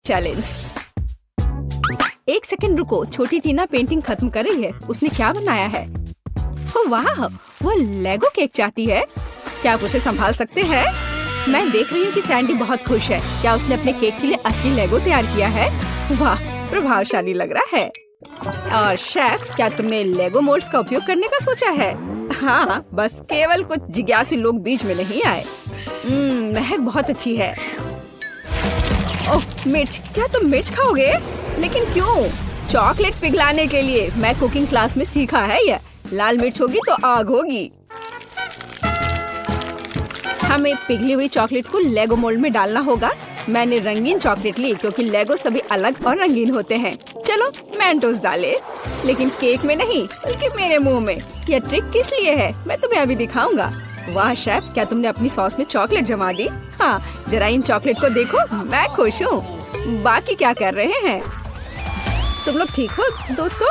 Challenge. एक second रुको, छोटी टीना पेंटिंग खत्म कर रही है। उसने क्या बनाया है? ओह वाह, वो लेगो केक चाहती है। क्या आप उसे संभाल सकते हैं? मैं देख रही हूँ कि सैंडी बहुत खुश है। क्या उसने अपने केक के लिए असली लेगो तैयार किया है? वाह, प्रभावशाली लग रहा है। और शेफ, क्या तुमने लेगो मोल्ड्स का उपयोग करने का सोचा है? हाँ, बस केवल कुछ जिज्ञासु लोग बीच में नहीं आए। महक बहुत अच्छी है। ओह मिर्च, क्या तुम मिर्च खाओगे? लेकिन क्यों? चॉकलेट पिघलाने के लिए। मैं कुकिंग क्लास में सीखा है ये। लाल मिर्च होगी तो आग होगी। हमें पिघली हुई चॉकलेट को लेगो मोल्ड में डालना होगा। मैंने रंगीन चॉकलेट ली क्योंकि लेगो सभी अलग और रंगीन होते हैं। चलो मेंटोस डाले, लेकिन केक में नहीं बल्कि मेरे मुंह में। यह ट्रिक किस लिए है मैं तुम्हें अभी दिखाऊंगा। वाह शेफ, क्या तुमने अपनी सॉस में चॉकलेट जमा दी? हाँ, जरा इन चॉकलेट को देखो, मैं खुश हूँ। बाकी क्या कर रहे हैं तुम लोग? ठीक हो दोस्तों?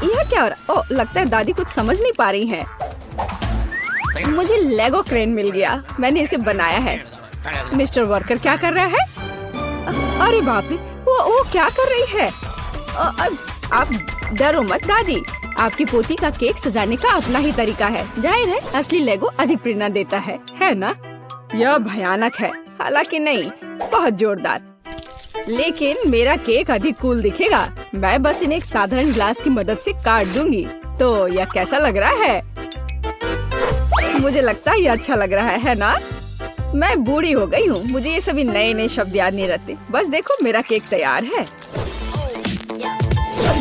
यह क्या हो रहा? ओह, लगता है दादी कुछ समझ नहीं पा रही हैं। मुझे लेगो क्रेन मिल गया। मैंने इसे बनाया है। मिस्टर वर्कर क्या कर रहा है? अरे बाप रे, वो क्या कर रही है? आप डरो मत दादी। आपकी पोती का केक सजाने का अपना ही तरीका है। जाहिर है असली लेगो अधिक प्रेरणा देता है ना? यह भयानक है। हालांकि नहीं, बहुत जोरदार। लेकिन मेरा केक अधिक कूल दिखेगा। मैं बस इन्हें एक साधारण ग्लास की मदद से काट दूंगी। तो यह कैसा लग रहा है? मुझे लगता है ये अच्छा लग रहा है ना? मैं बूढ़ी हो गई हूँ, मुझे ये सभी नए नए शब्द याद नहीं रहते। बस देखो, मेरा केक तैयार है।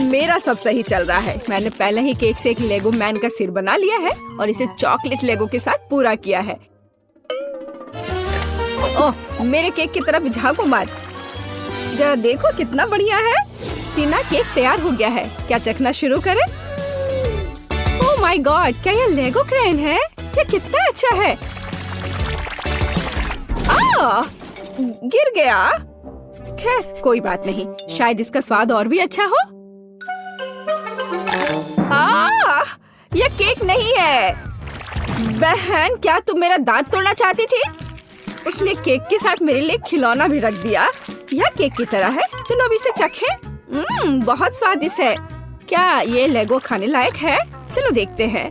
मेरा सब सही चल रहा है। मैंने पहले ही केक से एक लेगो मैन का सिर बना लिया है और इसे चॉकलेट लेगो के साथ पूरा किया है। ओह, मेरे केक की तरफ झांको मत। जरा देखो कितना बढ़िया है। टीना, केक तैयार हो गया है। क्या चखना शुरू करें? ओह माय गॉड, क्या यह लेगो क्रेन है? ये कितना अच्छा है। गिर गया। खैर कोई बात नहीं, शायद इसका स्वाद और भी अच्छा हो। यह केक नहीं है। बहन, क्या तुम मेरा दांत तोड़ना चाहती थी? उसने केक के साथ मेरे लिए खिलौना भी रख दिया। यह केक की तरह है। चलो अब इसे चखें। बहुत स्वादिष्ट है। क्या ये लेगो खाने लायक है? चलो देखते हैं।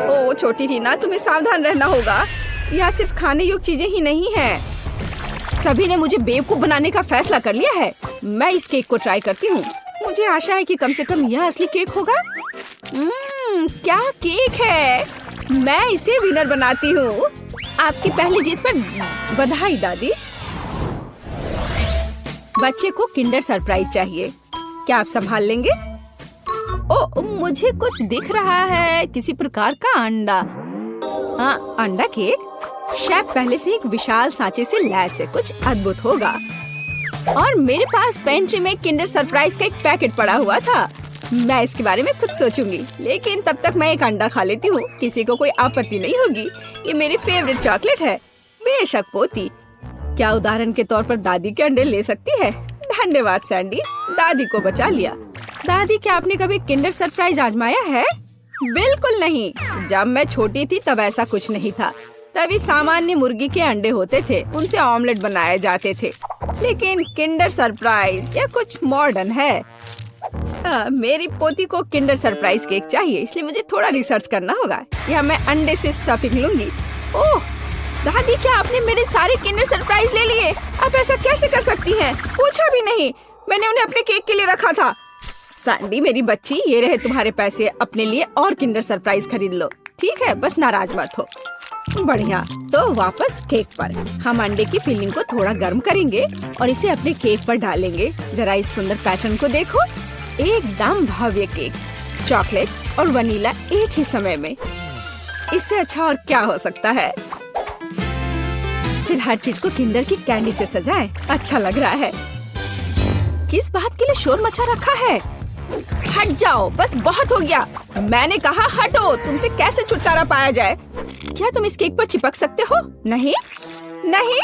ओ छोटी टीना, तुम्हें सावधान रहना होगा। यहाँ सिर्फ खाने योग्य चीजें ही नहीं हैं। सभी ने मुझे बेवकूफ बनाने का फैसला कर लिया है। मैं इस केक को ट्राई करती हूँ। मुझे आशा है कि कम से कम यह असली केक होगा। क्या केक है। मैं इसे विनर बनाती हूँ। आपकी पहली जीत पर बधाई दादी। बच्चे को किंडर सरप्राइज चाहिए। क्या आप संभाल लेंगे? ओ, मुझे कुछ दिख रहा है, किसी प्रकार का अंडा। हाँ, अंडा केक। शेफ पहले से एक विशाल सांचे से लैस है। कुछ अद्भुत होगा। और मेरे पास पेंट्री में किंडर सरप्राइज का एक पैकेट पड़ा हुआ था। मैं इसके बारे में कुछ सोचूंगी, लेकिन तब तक मैं एक अंडा खा लेती हूँ। किसी को कोई आपत्ति नहीं होगी। ये मेरी फेवरेट चॉकलेट है। बेशक पोती। क्या उदाहरण के तौर पर दादी के अंडे ले सकती है? धन्यवाद सैंडी, दादी को बचा लिया। दादी, क्या आपने कभी किंडर सरप्राइज आजमाया है? बिल्कुल नहीं। जब मैं छोटी थी तब ऐसा कुछ नहीं था। तभी सामान्य मुर्गी के अंडे होते थे, उनसे ऑमलेट बनाए जाते थे। लेकिन किंडर सरप्राइज यह कुछ मॉडर्न है। मेरी पोती को किंडर सरप्राइज केक चाहिए, इसलिए मुझे थोड़ा रिसर्च करना होगा। या मैं अंडे से स्टफिंग लूंगी। ओह दादी, क्या आपने मेरे सारे किंडर सरप्राइज ले लिए? आप ऐसा कैसे कर सकती हैं? पूछा भी नहीं। मैंने उन्हें अपने केक के लिए रखा था। सैंडी मेरी बच्ची, ये रहे तुम्हारे पैसे। अपने लिए और किंडर सरप्राइज खरीद लो। ठीक है, बस नाराज मत हो। बढ़िया। तो वापस केक पर। हम अंडे की फिलिंग को थोड़ा गर्म करेंगे और इसे अपने केक पर डालेंगे। जरा इस सुंदर पैटर्न को देखो। एकदम भव्य केक। चॉकलेट और वनीला एक ही समय में। इससे अच्छा और क्या हो सकता है? फिर हर चीज को किंडर की कैंडी से सजाएं। अच्छा लग रहा है। किस बात के लिए शोर मचा रखा है? हट जाओ, बस बहुत हो गया। मैंने कहा हटो। तुमसे कैसे छुटकारा पाया जाए? क्या तुम इस केक पर चिपक सकते हो? नहीं नहीं।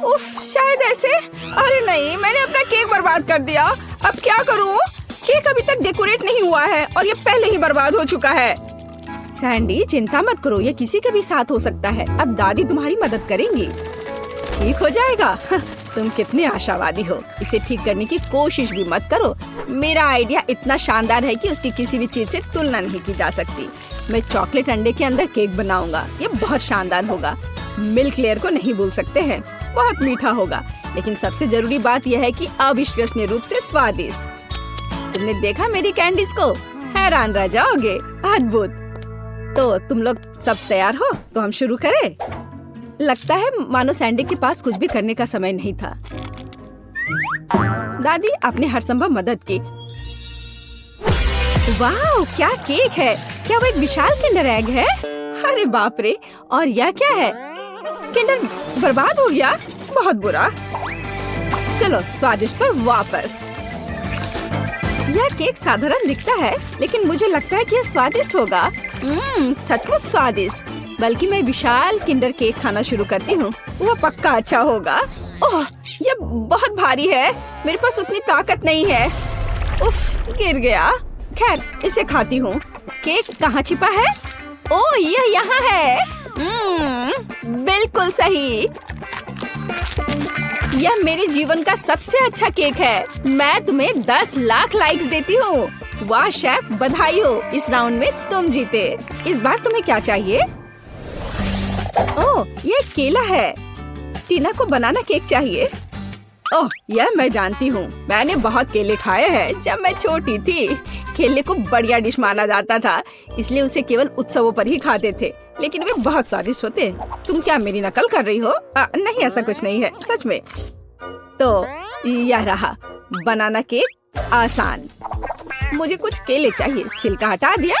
उफ, शायद ऐसे। अरे नहीं, मैंने अपना केक बर्बाद कर दिया। अब क्या करूं? केक अभी तक डेकोरेट नहीं हुआ है और ये पहले ही बर्बाद हो चुका है। सैंडी चिंता मत करो, ये किसी के भी साथ हो सकता है। अब दादी तुम्हारी मदद करेंगी। ठीक हो जाएगा। तुम कितने आशावादी हो। इसे ठीक करने की कोशिश भी मत करो। मेरा आइडिया इतना शानदार है कि उसकी किसी भी चीज से तुलना नहीं की जा सकती। मैं चॉकलेट अंडे के अंदर केक बनाऊंगा। ये बहुत शानदार होगा। मिल्क लेयर को नहीं भूल सकते हैं, बहुत मीठा होगा। लेकिन सबसे जरूरी बात यह है कि अविश्वसनीय रूप से स्वादिष्ट। तुमने देखा मेरी कैंडीज को? हैरान रह जाओगे। अद्भुत। तो तुम लोग सब तैयार हो तो हम शुरू करें? लगता है मानो सैंडी के पास कुछ भी करने का समय नहीं था। दादी आपने हर संभव मदद की। वाह, क्या केक है! क्या वो एक विशाल किंडर एग है? अरे बाप रे! और यह क्या है? किंडर बर्बाद हो गया। बहुत बुरा। चलो स्वादिष्ट पर वापस। यह केक साधारण दिखता है, लेकिन मुझे लगता है कि यह स्वादिष्ट होगा। सचमुच स्वादिष्ट। बल्कि मैं विशाल किंडर केक खाना शुरू करती हूँ। वह पक्का अच्छा होगा। ओह, यह बहुत भारी है। मेरे पास उतनी ताकत नहीं है। उफ, गिर गया। खैर, इसे खाती हूँ। केक कहाँ छिपा है? ओह, यह यहाँ है। बिल्कुल सही। यह मेरे जीवन का सबसे अच्छा केक है। मैं तुम्हें 10 लाख लाइक्स देती हूँ। वाह शेफ, बधाई हो। इस राउंड में तुम जीते। इस बार तुम्हें क्या चाहिए? ओह, ये केला है। टीना को बनाना केक चाहिए। ओह, यह मैं जानती हूँ। मैंने बहुत केले खाए हैं जब मैं छोटी थी। केले को बढ़िया डिश माना जाता था, इसलिए उसे केवल उत्सवों पर ही खाते थे। लेकिन वे बहुत स्वादिष्ट होते। तुम क्या मेरी नकल कर रही हो? नहीं, ऐसा कुछ नहीं है, सच में। तो यह रहा बनाना केक। आसान। मुझे कुछ केले चाहिए। छिलका हटा दिया।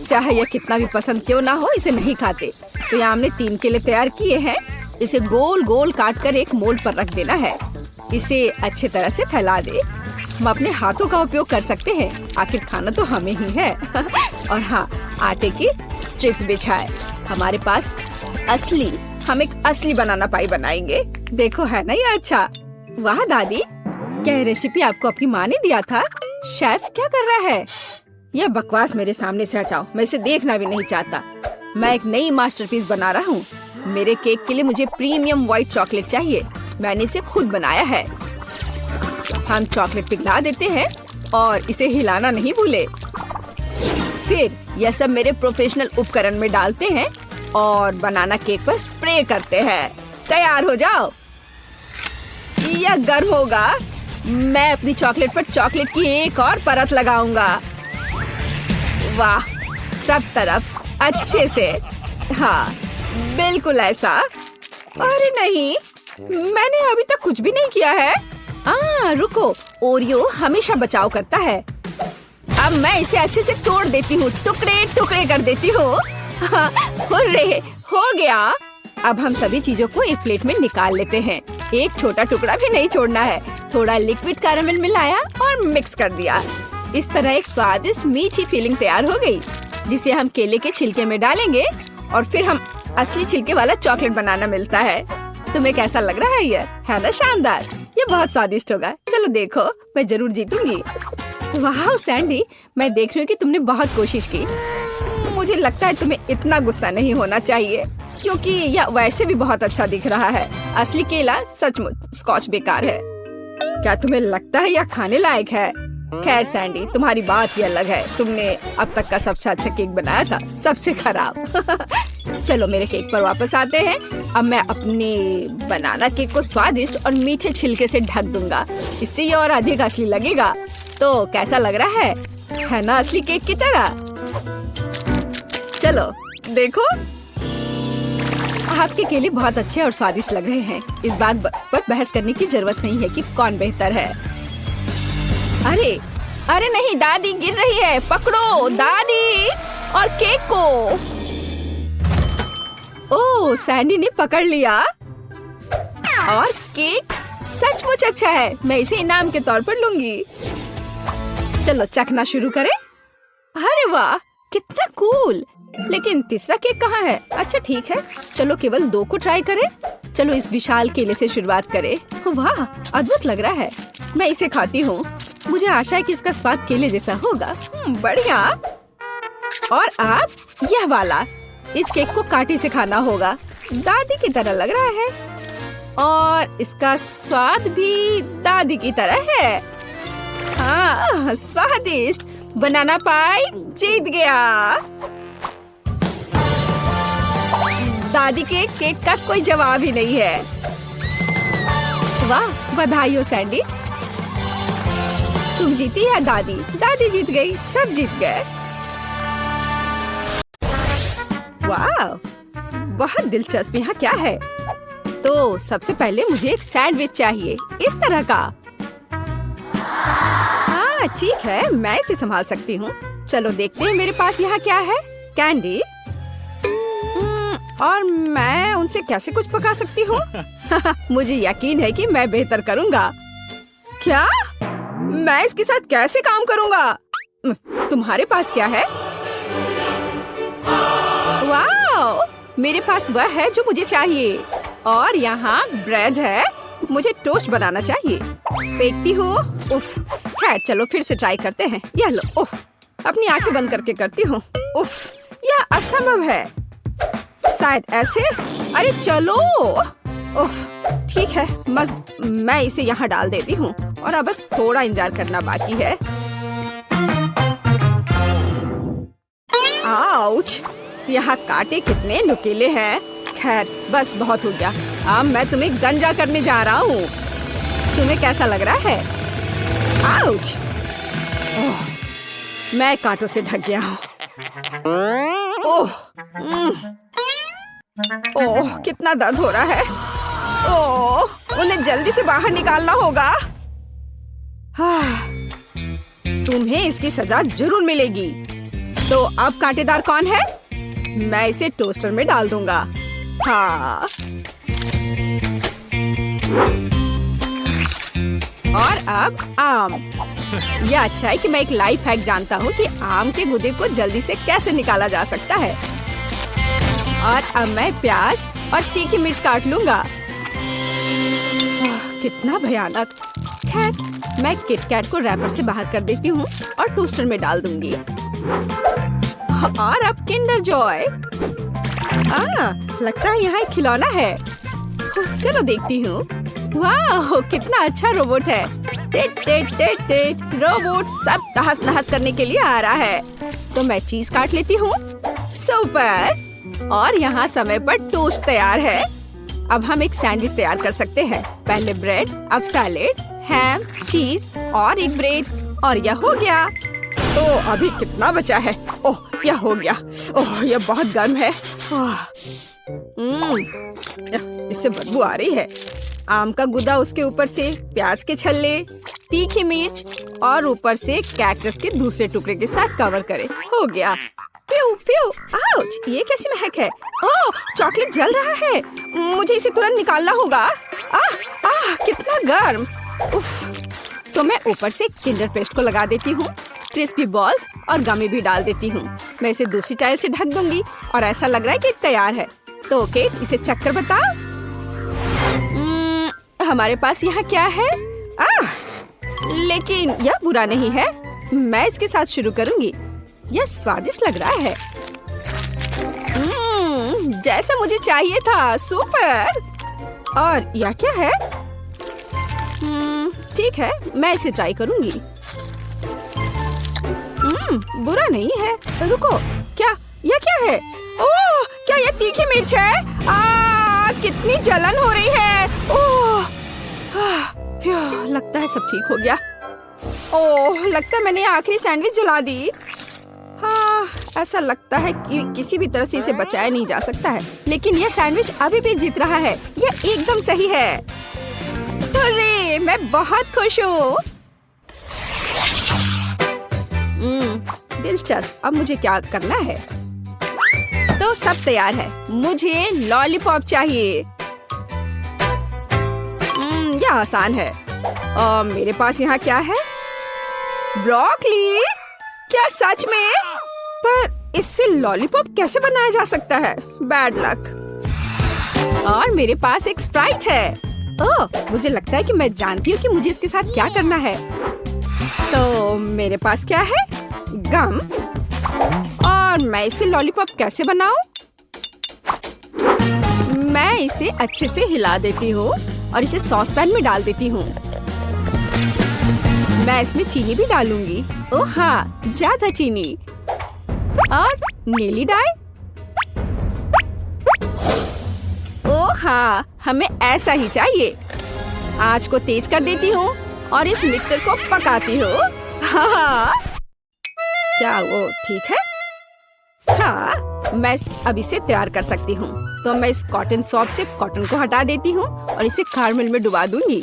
चाहे यह कितना भी पसंद क्यों ना हो, इसे नहीं खाते। तो यहाँ हमने 3 केले तैयार किए हैं। इसे गोल गोल काट कर एक मोल्ड पर रख देना है। इसे अच्छे तरह से फैला दे। हम अपने हाथों का उपयोग कर सकते हैं, आखिर खाना तो हमें ही है। और हाँ, आटे की स्ट्रिप्स बिछाए। हमारे पास हम एक असली बनाना पाई बनाएंगे। देखो, है ना ये अच्छा? वाह दादी, क्या ये रेसिपी आपको अपनी माँ ने दिया था? शेफ क्या कर रहा है? यह बकवास मेरे सामने से हटाओ। मैं इसे देखना भी नहीं चाहता। मैं एक नई मास्टरपीस बना रहा हूँ। मेरे केक के लिए मुझे प्रीमियम व्हाइट चॉकलेट चाहिए। मैंने इसे खुद बनाया है। हम चॉकलेट पिघला देते हैं और इसे हिलाना नहीं भूले। फिर यह सब मेरे प्रोफेशनल उपकरण में डालते हैं और बनाना केक पर स्प्रे करते हैं। तैयार हो जाओ। यह गर्म होगा। मैं अपनी चॉकलेट पर चॉकलेट की एक और परत लगाऊंगा। वाह, सब तरफ अच्छे से। हाँ, बिल्कुल ऐसा। अरे नहीं, मैंने अभी तक कुछ भी नहीं किया है। रुको, ओरियो हमेशा बचाव करता है। अब मैं इसे अच्छे से तोड़ देती हूँ, टुकड़े टुकड़े कर देती हूँ। हुर्रे, हो गया। अब हम सभी चीजों को एक प्लेट में निकाल लेते हैं। एक छोटा टुकड़ा भी नहीं छोड़ना है। थोड़ा लिक्विड कैरेमल मिलाया और मिक्स कर दिया। इस तरह एक स्वादिष्ट मीठी फीलिंग तैयार हो गई, जिसे हम केले के छिलके में डालेंगे और फिर हम असली छिलके वाला चॉकलेट बनाना मिलता है। तुम्हें कैसा लग रहा है? ये है ना शानदार? ये बहुत स्वादिष्ट होगा। चलो देखो, मैं जरूर जीतूंगी। वाह सैंडी, मैं देख रही हूँ कि तुमने बहुत कोशिश की। मुझे लगता है तुम्हें इतना गुस्सा नहीं होना चाहिए, क्योंकि यह वैसे भी बहुत अच्छा दिख रहा है। असली केला सचमुच स्कॉच बेकार है। क्या तुम्हें लगता है यह खाने लायक है? खैर सैंडी, तुम्हारी बात ही अलग है। तुमने अब तक का सबसे अच्छा केक बनाया था, सबसे खराब। चलो मेरे केक पर वापस आते हैं। अब मैं अपने बनाना केक को स्वादिष्ट और मीठे छिलके से ढक दूंगा। इससे ये और अधिक असली लगेगा। तो कैसा लग रहा है ना असली केक की तरह? चलो देखो, आपके केले बहुत अच्छे और स्वादिष्ट लग रहे हैं। इस बात पर बहस करने की जरूरत नहीं है कि कौन बेहतर है। अरे नहीं, दादी गिर रही है। पकड़ो दादी और केक को। ओह, सैंडी ने पकड़ लिया और केक सचमुच अच्छा है। मैं इसे इनाम के तौर पर लूंगी। चलो चखना शुरू करें। अरे वाह, कितना कूल। लेकिन तीसरा केक कहाँ है? अच्छा ठीक है, चलो केवल 2 को ट्राई करें। चलो इस विशाल केले से शुरुआत करें। वाह, अद्भुत लग रहा है। मैं इसे खाती हूँ। मुझे आशा है कि इसका स्वाद केले जैसा होगा। बढ़िया। और आप यह वाला, इस केक को कांटे से खाना होगा। दादी की तरह लग रहा है। और इसका स्वाद भी दादी की तरह है। हाँ, स्वादिष्ट। बनाना पाई जीत गया। दादी के केक का कोई जवाब ही नहीं है। वाह, बधाई हो सैंडी। तुम जीती या दादी? दादी जीत गई, सब जीत गए। वाह, बहुत दिलचस्प। यहाँ क्या है? तो सबसे पहले मुझे एक सैंडविच चाहिए, इस तरह का। हाँ ठीक है, मैं इसे संभाल सकती हूँ। चलो देखते हैं मेरे पास यहाँ क्या है। कैंडी। और मैं उनसे कैसे कुछ पका सकती हूँ? मुझे यकीन है कि मैं बेहतर करूँगा। क्या? मैं इसके साथ कैसे काम करूँगा? तुम्हारे पास क्या है? वाह, मेरे पास वह है जो मुझे चाहिए। और यहाँ ब्रेड है, मुझे टोस्ट बनाना चाहिए। फेंकती हूँ। उफ, खैर चलो फिर से ट्राई करते हैं। यह लो। उफ, अपनी आंखें बंद करके करती हूँ। उफ, यह असंभव है। शायद ऐसे। अरे चलो। उफ, ठीक है, बस मैं इसे यहाँ डाल देती हूँ और अब बस थोड़ा इंतजार करना बाकी है। आउच, यहाँ कांटे कितने नुकीले हैं। खैर बस बहुत हो गया। अब मैं तुम्हें गंजा करने जा रहा हूँ। तुम्हें कैसा लग रहा है? आउच। ओह, मैं कांटों से ढक गया हूँ। ओह, ओह, कितना दर्द हो रहा है। ओह, उन्हें जल्दी से बाहर निकालना होगा। तुम्हें इसकी सजा जरूर मिलेगी। तो अब कांटेदार कौन है? मैं इसे टोस्टर में डाल दूंगा। हाँ। और अब आम। यह अच्छा है कि मैं एक लाइफ हैक जानता हूँ कि आम के गूदे को जल्दी से कैसे निकाला जा सकता है। और अब मैं प्याज और तीखी मिर्च काट लूंगा। कितना भयानक। खैर मैं किटकैट को रैपर से बाहर कर देती हूँ और टोस्टर में डाल दूंगी। और अब किंडर जॉय। लगता है यहाँ एक खिलौना है। चलो देखती हूँ। वाह, कितना अच्छा रोबोट है। टेट टेट टेट टेट। रोबोट सब तहस नहस करने के लिए आ रहा है। तो मैं चीज काट लेती हूँ। सुपर। और यहाँ समय पर टोस्ट तैयार है। अब हम एक सैंडविच तैयार कर सकते हैं। पहले ब्रेड, अब सैलेड, हैम, चीज और एक ब्रेड। और यह हो गया। तो अभी कितना बचा है? ओह, यह हो गया। ओह, यह बहुत गर्म है। इससे बदबू आ रही है। आम का गुदा, उसके ऊपर से प्याज के छल्ले, तीखी मिर्च और ऊपर से कैक्टस के दूसरे टुकड़े के साथ कवर करे। हो गया। प्यू प्यू। आउच, ये कैसी महक है? ओह, चॉकलेट जल रहा है। मुझे इसे तुरंत निकालना होगा। कितना गर्म। उफ। तो मैं ऊपर से किंडर पेस्ट को लगा देती हूँ। क्रिस्पी बॉल्स और गमी भी डाल देती हूँ। मैं इसे दूसरी टाइल से ढक दूंगी और ऐसा लग रहा है कि तैयार है। तो ओके, इसे चक्कर बताओ। हमारे पास यहाँ क्या है? लेकिन यह बुरा नहीं है। मैं इसके साथ शुरू करूंगी। यह स्वादिष्ट लग रहा है। जैसा मुझे चाहिए था। सुपर। और यह क्या है? ठीक है, मैं इसे ट्राई करूंगी। बुरा नहीं है। रुको, क्या? यह क्या है? ओह, क्या यह तीखी मिर्च है? कितनी जलन हो रही है। ओह, लगता है सब ठीक हो गया। ओह, लगता है मैंने आखिरी सैंडविच जला दी। हाँ, ऐसा लगता है कि किसी भी तरह से इसे बचाया नहीं जा सकता है। लेकिन यह सैंडविच अभी भी जीत रहा है। यह एकदम सही है। अरे, मैं बहुत खुश हूँ। दिलचस्प। अब मुझे क्या करना है? तो सब तैयार है। मुझे लॉलीपॉप चाहिए। यह आसान है। और मेरे पास यहाँ क्या है? ब्रोकली। क्या सच में? पर इससे लॉलीपॉप कैसे बनाया जा सकता है? Bad luck. और मेरे पास एक स्प्राइट है। ओह, मुझे लगता है कि मैं जानती हूँ कि मुझे इसके साथ क्या करना है। तो मेरे पास क्या है? गम। और मैं इसे लॉलीपॉप कैसे बनाऊं? मैं इसे अच्छे से हिला देती हूँ और इसे सॉस पैन में डाल देती हूँ। मैं इसमें चीनी भी डालूंगी। ओह हाँ, ज्यादा चीनी। और नीली डाई। ओह हाँ, हमें ऐसा ही चाहिए। आंच को तेज कर देती हूँ और इस मिक्सर को पकाती हूँ। हाँ, क्या वो ठीक है? हाँ, मैं अब इसे तैयार कर सकती हूँ। तो मैं इस कॉटन सॉप से कॉटन को हटा देती हूँ और इसे कैरमेल में डुबा दूंगी।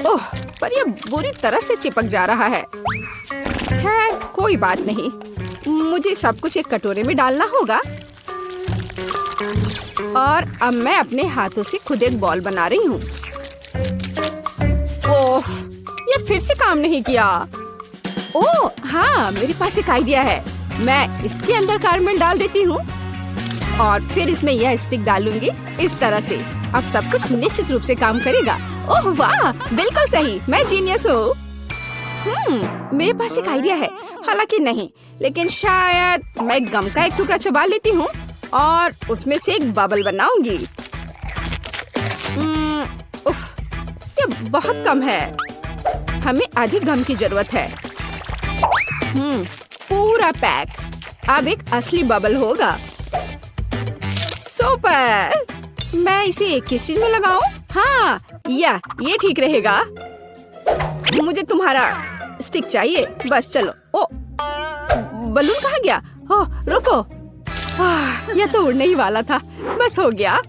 ओह, पर यह बुरी तरह से चिपक जा रहा है। खैर, कोई बात नहीं। मुझे सब कुछ एक कटोरे में डालना होगा। और अब मैं अपने हाथों से खुद एक बॉल बना रही हूँ। ओह, ये फिर से काम नहीं किया। ओह हाँ, मेरे पास एक आइडिया है। मैं इसके अंदर कैरमेल डाल देती हूँ और फिर इसमें यह स्टिक डालूंगी इस तरह से। अब सब कुछ निश्चित रूप से काम करेगा। ओह वाह, बिल्कुल सही, मैं जीनियस हूँ। मेरे पास एक आइडिया है। हालांकि नहीं, लेकिन शायद मैं गम का एक टुकड़ा चबा लेती हूँ और उसमें से एक बबल बनाऊंगी। उफ, ये बहुत कम है। हमें अधिक गम की जरूरत है। पूरा पैक। अब एक असली बबल होगा। सुपर। मैं इसे किस चीज में लगाऊं? हाँ, ये ठीक रहेगा। मुझे तुम्हारा स्टिक चाहिए। बस चलो। ओ, बलून कहाँ गया? ओह, रुको। यह तो उड़ने ही वाला था। बस हो गया।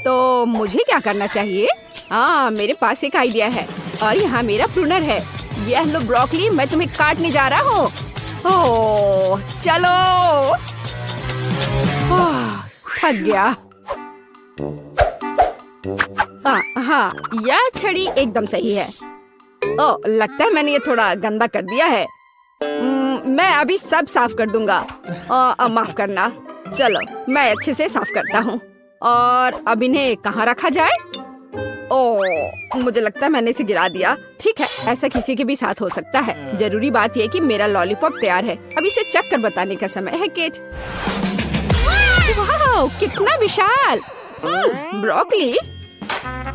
तो मुझे क्या करना चाहिए? हाँ, मेरे पास एक आइडिया है और यहाँ मेरा प्रूनर है। यह लो ब्रोकली, मैं तुम्हें काटने जा रहा हूँ। ओह, चलो। थक गया। हाँ, यह छड़ी एकदम सही है। ओह, लगता है मैंने ये थोड़ा गंदा कर दिया है। मैं अभी सब साफ कर दूंगा। माफ करना। चलो, मैं अच्छे से साफ करता हूँ। और अब इन्हें कहाँ रखा जाए? ओह, मुझे लगता है मैंने इसे गिरा दिया। ठीक है, ऐसा किसी के भी साथ हो सकता है। जरूरी बात यह कि मेरा लॉलीपॉप तैयार है। अब इसे चख कर बताने का समय है, केट। वाह, कितना विशाल ब्रोकली।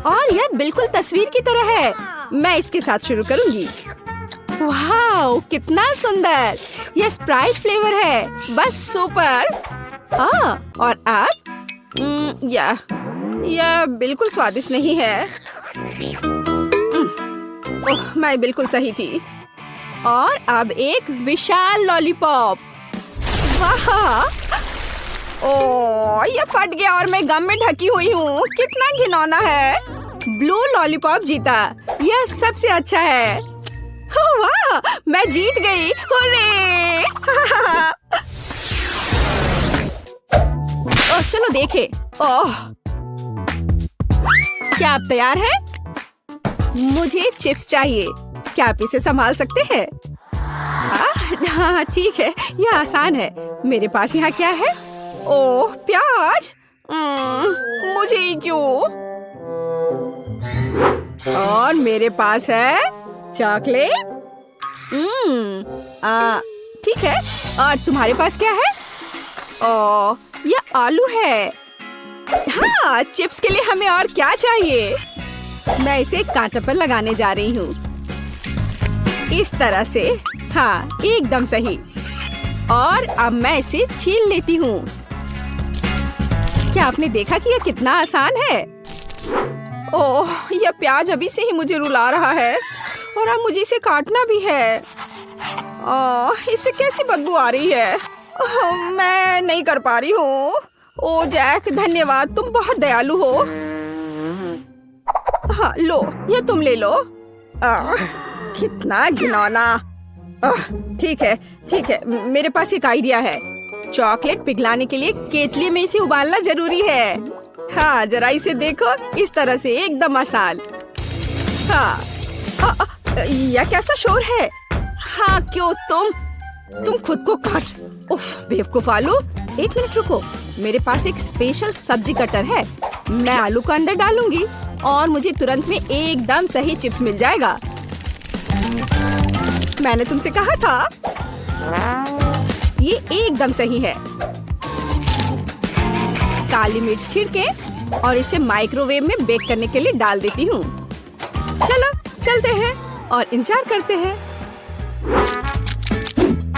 और यह बिल्कुल तस्वीर की तरह है। मैं इसके साथ शुरू करूंगी। वाह, कितना सुंदर। यह स्प्राइट फ्लेवर है। बस सुपर। और अब यह बिल्कुल स्वादिष्ट नहीं है। ओह, मैं बिल्कुल सही थी। और अब एक विशाल लॉलीपॉप। वाह, ओह, ये फट गया और मैं गम में ढकी हुई हूँ। कितना घिनौना है। ब्लू लॉलीपॉप जीता। यह सबसे अच्छा है। वाह, मैं जीत गई। हुर्रे! ओह, चलो देखें। ओह, क्या आप तैयार हैं? मुझे चिप्स चाहिए। क्या आप इसे संभाल सकते हैं? हाँ, ठीक है, यह आसान है। मेरे पास यहाँ क्या है? ओह, प्याज। मुझे ही क्यों? और मेरे पास है चॉकलेट। ठीक है। और तुम्हारे पास क्या है? ओह, यह आलू है। हाँ, चिप्स के लिए हमें और क्या चाहिए? मैं इसे कांटे पर लगाने जा रही हूँ। इस तरह से। हाँ, एकदम सही। और अब मैं इसे छील लेती हूँ। क्या आपने देखा कि यह कितना आसान है? ओह, यह प्याज अभी से ही मुझे रुला रहा है और अब मुझे इसे काटना भी है। ओह, इससे कैसी बदबू आ रही है। मैं नहीं कर पा रही हूँ। ओह जैक, धन्यवाद, तुम बहुत दयालु हो। हाँ, लो, ये तुम ले लो। कितना घिनौना। ठीक है, ठीक है, मेरे पास एक आइडिया है। चॉकलेट पिघलाने के लिए केतली में इसे उबालना जरूरी है। हाँ, जरा इसे देखो, इस तरह से एकदम आसान। हाँ, यह कैसा शोर है? हाँ, क्यों तुम खुद को काट। उफ, बेवकूफ आलू। एक मिनट रुको, मेरे पास एक स्पेशल सब्जी कटर है। मैं आलू को अंदर डालूंगी और मुझे तुरंत में एकदम सही चिप्स मिल जाएगा। मैंने तुमसे कहा था। ये एकदम सही है। काली मिर्च छिड़के और इसे माइक्रोवेव में बेक करने के लिए डाल देती हूँ। चलो चलते हैं और इंतजार करते हैं।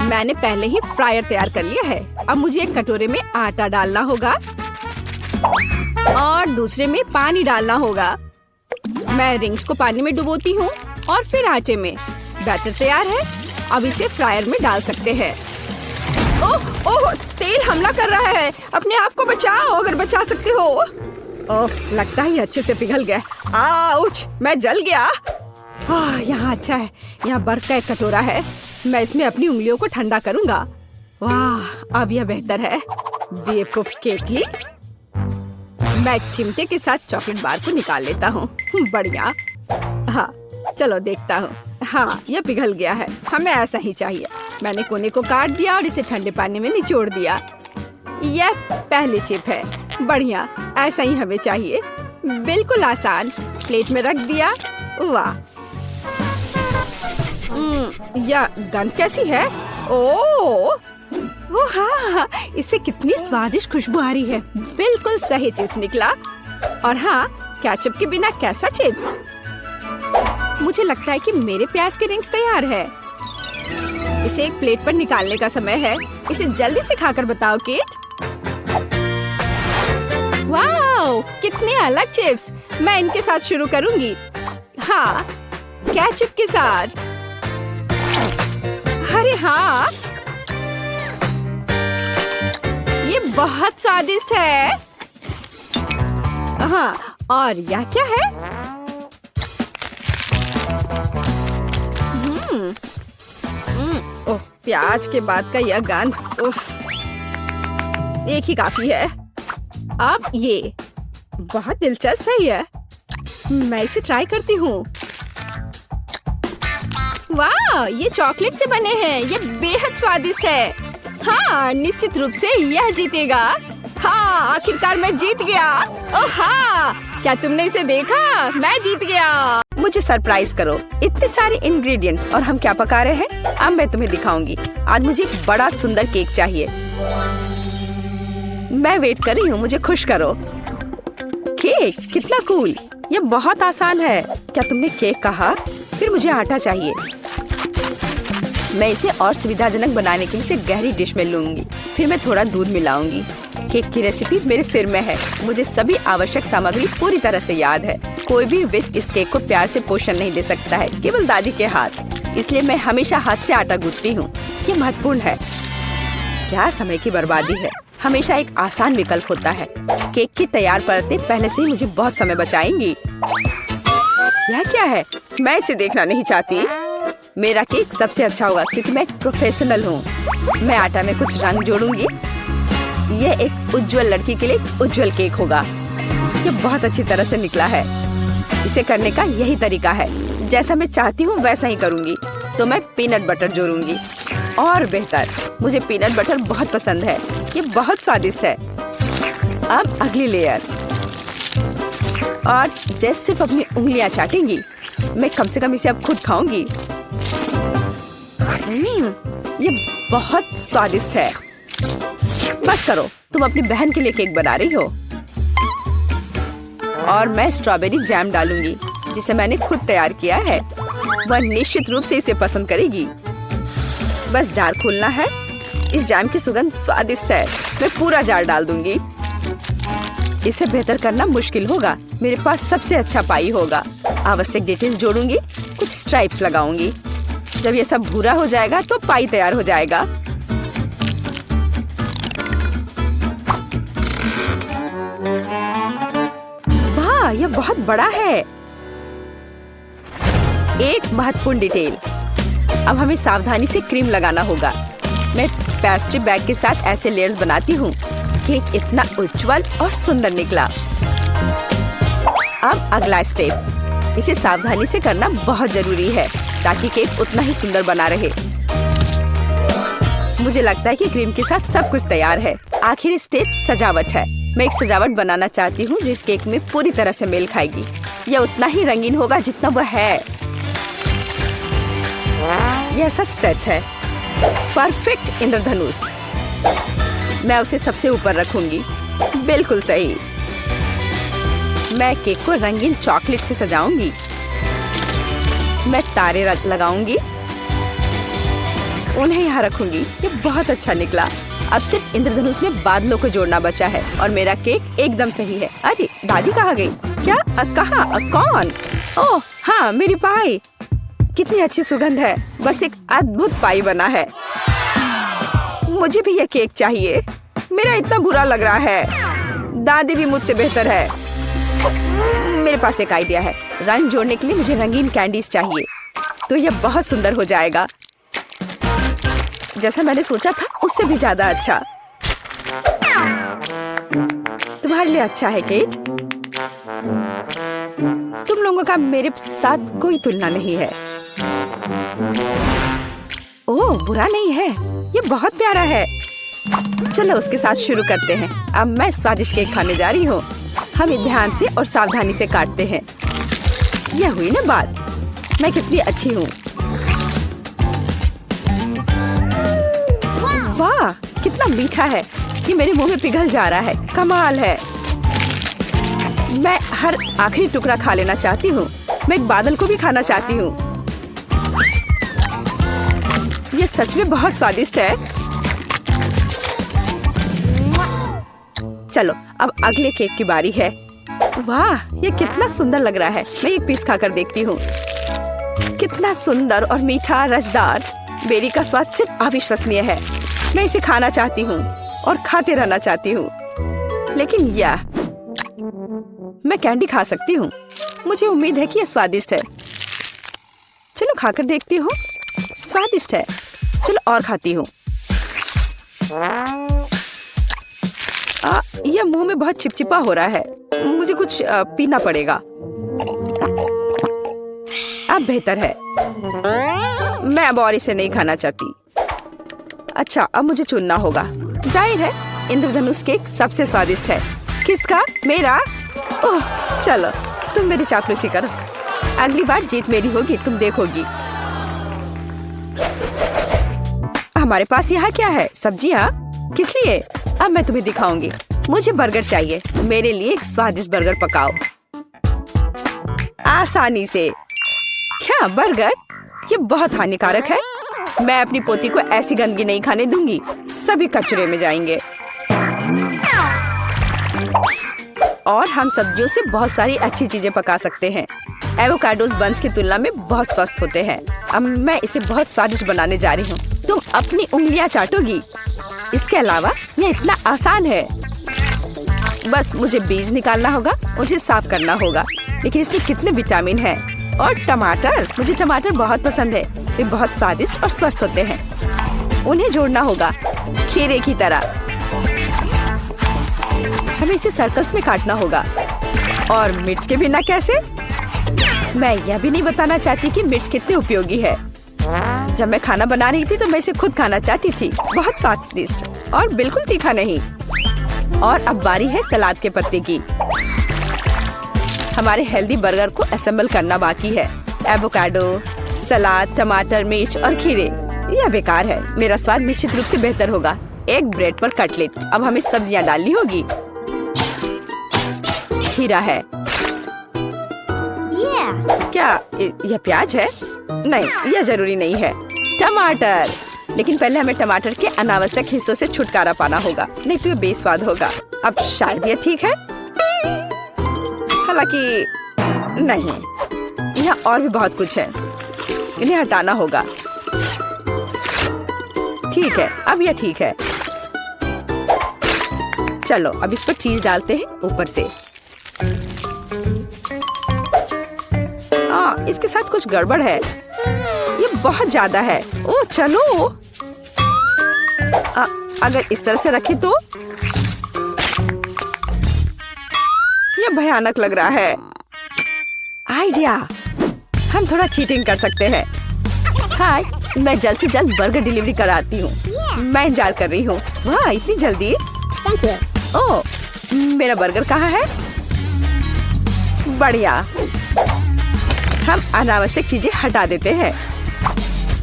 मैंने पहले ही फ्रायर तैयार कर लिया है। अब मुझे एक कटोरे में आटा डालना होगा और दूसरे में पानी डालना होगा। मैं रिंग्स को पानी में डुबोती हूँ और फिर आटे में। बैटर तैयार है। अब इसे फ्रायर में डाल सकते हैं। ओह ओह, तेल हमला कर रहा है। अपने आप को बचाओ अगर बचा सकते हो। ओह, लगता है अच्छे से पिघल गया। आउच, मैं जल गया। यहाँ अच्छा है। यहाँ बर्फ का एक कटोरा है। मैं इसमें अपनी उंगलियों को ठंडा करूंगा। वाह, अब यह बेहतर है। बेवकूफ केतली। मैं चिमटे के साथ चॉकलेट बार को निकाल लेता हूँ। बढ़िया। हाँ, चलो देखता हूँ। हाँ, यह पिघल गया है। हमें ऐसा ही चाहिए। मैंने कोने को काट दिया और इसे ठंडे पानी में निचोड़ दिया। यह पहली चिप है। बढ़िया, ऐसा ही हमें चाहिए। बिल्कुल आसान। प्लेट में रख दिया। वाह, यह गंध कैसी है? ओह हाँ, इससे कितनी स्वादिष्ट खुशबू आ रही है। बिल्कुल सही चिप्स निकला। और हाँ, केचप के बिना कैसा चिप्स? मुझे लगता है कि मेरे प्याज के रिंग्स तैयार है। इसे एक प्लेट पर निकालने का समय है। इसे जल्दी से खाकर बताओ केट। वाह, कितने अलग चिप्स। मैं इनके साथ शुरू करूंगी। हाँ, केचप के साथ। अरे हाँ, ये बहुत स्वादिष्ट है। हाँ, और यह क्या है? ओह, प्याज के बाद का यह गंध। उफ, एक ही काफी है। अब ये बहुत दिलचस्प है। यह मैं इसे ट्राई करती हूँ। वाह, ये चॉकलेट से बने हैं। ये बेहद स्वादिष्ट है। हाँ, निश्चित रूप से यह जीतेगा। हाँ, आखिरकार मैं जीत गया। ओह हाँ, क्या तुमने इसे देखा? मैं जीत गया। मुझे सरप्राइज करो। इतने सारे इंग्रेडिएंट्स और हम क्या पका रहे हैं? अब मैं तुम्हें दिखाऊंगी। आज मुझे एक बड़ा सुंदर केक चाहिए। मैं वेट कर रही हूँ। मुझे खुश करो। केक कितना कूल। यह बहुत आसान है। क्या तुमने केक कहा? फिर मुझे आटा चाहिए। मैं इसे और सुविधाजनक बनाने के लिए इसे गहरी डिश में लूंगी। फिर मैं थोड़ा दूध मिलाऊंगी। केक की रेसिपी मेरे सिर में है। मुझे सभी आवश्यक सामग्री पूरी तरह से याद है। कोई भी विस्क इस केक को प्यार से पोषण नहीं दे सकता है, केवल दादी के हाथ। इसलिए मैं हमेशा हाथ से आटा गूंथती हूँ। ये महत्वपूर्ण है। क्या समय की बर्बादी है। हमेशा एक आसान विकल्प होता है। केक की तैयार परतें पहले से ही मुझे बहुत समय बचाएंगी। यह क्या है? मैं इसे देखना नहीं चाहती। मेरा केक सबसे अच्छा होगा क्योंकि मैं एक प्रोफेशनल हूँ। मैं आटा में कुछ रंग जोड़ूंगी। यह एक उज्जवल लड़की के लिए उज्जवल केक होगा। यह बहुत अच्छी तरह से निकला है। इसे करने का यही तरीका है। जैसा मैं चाहती हूँ वैसा ही करूँगी। तो मैं पीनट बटर जोड़ूंगी। और बेहतर, मुझे पीनट बटर बहुत पसंद है। ये बहुत स्वादिष्ट है। अब अगली लेयर। और जैसे सिर्फ अपनी उंगलियां चाटेंगी, मैं कम से कम इसे अब खुद खाऊंगी। ये बहुत स्वादिष्ट है। बस करो, तुम अपनी बहन के लिए केक बना रही हो। और मैं स्ट्रॉबेरी जैम डालूंगी जिसे मैंने खुद तैयार किया है। वह निश्चित रूप से इसे पसंद करेगी। बस जार खोलना है। इस जैम की सुगंध स्वादिष्ट है। मैं पूरा जार डाल दूंगी। इसे बेहतर करना मुश्किल होगा। मेरे पास सबसे अच्छा पाई होगा। आवश्यक डिटेल्स जोड़ूंगी। कुछ स्ट्राइप्स लगाऊंगी। जब ये सब भूरा हो जाएगा तो पाई तैयार हो जाएगा। वाह, यह बहुत बड़ा है। एक महत्वपूर्ण डिटेल। अब हमें सावधानी से क्रीम लगाना होगा। मैं पेस्ट्री बैग के साथ ऐसे लेयर्स बनाती हूँ। केक इतना उज्जवल और सुंदर निकला। अब अगला स्टेप। इसे सावधानी से करना बहुत जरूरी है ताकि केक उतना ही सुंदर बना रहे। मुझे लगता है कि क्रीम के साथ सब कुछ तैयार है। आखिरी स्टेप सजावट है। मैं एक सजावट बनाना चाहती हूँ जो इस केक में पूरी तरह से मेल खाएगी। यह उतना ही रंगीन होगा जितना वह है। यह सब सेट है। परफेक्ट इंद्रधनुष। मैं उसे सबसे ऊपर रखूंगी। बिल्कुल सही। मैं केक को रंगीन चॉकलेट से सजाऊंगी। मैं तारे लगाऊंगी, उन्हें यहाँ रखूंगी। ये बहुत अच्छा निकला। अब सिर्फ इंद्रधनुष में बादलों को जोड़ना बचा है और मेरा केक एकदम सही है। अरे दादी कहाँ गई? क्या? कहाँ? कौन? ओह हाँ, मेरी पाई। कितनी अच्छी सुगंध है। बस एक अद्भुत पाई बना है। मुझे भी ये केक चाहिए। मेरा इतना बुरा लग रहा है। दादी भी मुझसे बेहतर है। मेरे पास एक आइडिया है। रंग जोड़ने के लिए मुझे रंगीन कैंडीज चाहिए, तो यह बहुत सुंदर हो जाएगा। जैसा मैंने सोचा था उससे भी ज्यादा अच्छा। तुम्हारे लिए अच्छा है केट। तुम लोगों का मेरे साथ कोई तुलना नहीं है। ओह बुरा नहीं है, ये बहुत प्यारा है। चलो उसके साथ शुरू करते हैं। अब मैं स्वादिष्ट केक खाने जा रही हूँ। हम ध्यान से और सावधानी से काटते हैं। यह हुई ना बात। मैं कितनी अच्छी हूँ। वाह कितना मीठा है। ये मेरे मुंह में पिघल जा रहा है। कमाल है। मैं हर आखिरी टुकड़ा खा लेना चाहती हूँ। मैं एक बादल को भी खाना चाहती हूँ। ये सच में बहुत स्वादिष्ट है। चलो अब अगले केक की बारी है। वाह ये कितना सुंदर लग रहा है। मैं एक पीस खाकर देखती हूँ। कितना सुंदर और मीठा रसदार। बेरी का स्वाद सिर्फ अविश्वसनीय है। मैं इसे खाना चाहती हूँ और खाते रहना चाहती हूँ। लेकिन यह मैं कैंडी खा सकती हूँ। मुझे उम्मीद है कि यह स्वादिष्ट है। चलो खाकर देखती हूँ। स्वादिष्ट है। चलो और खाती हूँ। यह मुंह में बहुत चिपचिपा हो रहा है। मुझे कुछ पीना पड़ेगा। अब बेहतर है। मैं अब और इसे नहीं खाना चाहती। अच्छा अब मुझे चुनना होगा। जाहिर है इंद्रधनुष केक सबसे स्वादिष्ट है। किसका? मेरा? ओह चलो तुम मेरी चापलूसी करो। अगली बार जीत मेरी होगी, तुम देखोगी। हमारे पास यहाँ क्या है? सब्जियाँ? किस लिए? अब मैं तुम्हें दिखाऊंगी। मुझे बर्गर चाहिए। मेरे लिए एक स्वादिष्ट बर्गर पकाओ आसानी से। क्या बर्गर? ये बहुत हानिकारक है। मैं अपनी पोती को ऐसी गंदगी नहीं खाने दूंगी। सभी कचरे में जाएंगे। और हम सब्जियों से बहुत सारी अच्छी चीजें पका सकते हैं। एवोकाडोस बंस की तुलना में बहुत स्वस्थ होते हैं। अब मैं इसे बहुत स्वादिष्ट बनाने जा रही हूँ। तुम अपनी उंगलियां चाटोगी। इसके अलावा यह इतना आसान है। बस मुझे बीज निकालना होगा, उसे साफ करना होगा। लेकिन इसमें कितने विटामिन हैं। और टमाटर, मुझे टमाटर बहुत पसंद है। वे बहुत स्वादिष्ट और स्वस्थ होते हैं। उन्हें जोड़ना होगा खीरे की तरह। हमें इसे सर्कल्स में काटना होगा। और मिर्च के बिना कैसे? मैं यह भी नहीं बताना चाहती कि मिर्च कितनी उपयोगी है। जब मैं खाना बना रही थी तो मैं इसे खुद खाना चाहती थी। बहुत स्वादिष्ट और बिल्कुल तीखा नहीं। और अब बारी है सलाद के पत्ते की। हमारे हेल्दी बर्गर को असेंबल करना बाकी है। एवोकाडो, सलाद, टमाटर, मिर्च और खीरे। यह बेकार है। मेरा स्वाद निश्चित रूप से बेहतर होगा। एक ब्रेड पर कटलेट। अब हमें सब्जियां डालनी होगी। खीरा है। क्या यह प्याज है? नहीं, यह जरूरी नहीं है। टमाटर। लेकिन पहले हमें टमाटर के अनावश्यक हिस्सों से छुटकारा पाना होगा, नहीं तो यह बेस्वाद होगा। अब शायद यह ठीक है, हालांकि नहीं, यहाँ और भी बहुत कुछ है। इन्हें हटाना होगा। ठीक है, अब यह ठीक है। चलो अब इस पर चीज डालते हैं ऊपर से। इसके साथ कुछ गड़बड़ है। ये बहुत ज्यादा है। ओह चलो, अगर इस तरह से रखे तो ये भयानक लग रहा है। आइडिया, हम थोड़ा चीटिंग कर सकते हैं। हाय, मैं जल्द से जल्द बर्गर डिलीवरी कराती हूँ। मैं इंतजार कर रही हूँ। वाह, इतनी जल्दी? ओह, मेरा बर्गर कहाँ है? बढ़िया। हम अनावश्यक चीजें हटा देते हैं।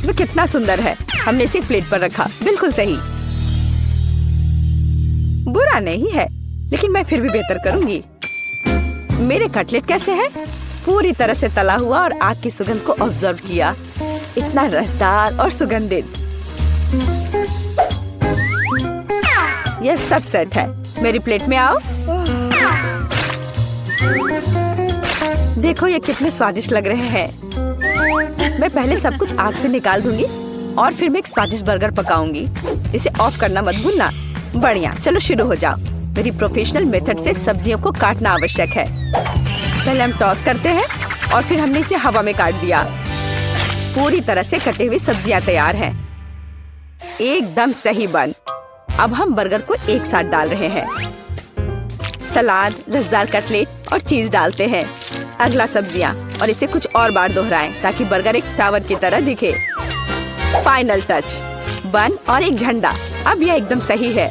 वो कितना सुंदर है। हमने इसे प्लेट पर रखा। बिल्कुल सही। बुरा नहीं है। लेकिन मैं फिर भी बेहतर करूंगी। मेरे कटलेट कैसे हैं? पूरी तरह से तला हुआ और आग की सुगंध को ऑब्जर्व किया। इतना रसदार और सुगंधित। यह सब सेट है। मेरी प्लेट में आओ। देखो ये कितने स्वादिष्ट लग रहे हैं। मैं पहले सब कुछ आग से निकाल दूंगी और फिर मैं एक स्वादिष्ट बर्गर पकाऊंगी। इसे ऑफ करना मत भूलना। बढ़िया, चलो शुरू हो जाओ। मेरी प्रोफेशनल मेथड से सब्जियों को काटना आवश्यक है। पहले हम टॉस करते हैं और फिर हमने इसे हवा में काट दिया। पूरी तरह से कटे हुए सब्जियां तैयार हैं। एकदम सही बन। अब हम बर्गर को एक साथ डाल रहे हैं। सलाद, रसदार कटलेट और चीज डालते हैं। अगला सब्जियां और इसे कुछ और बार दोहराएं ताकि बर्गर एक टावर की तरह दिखे। फाइनल टच, बन और एक झंडा। अब यह एकदम सही है।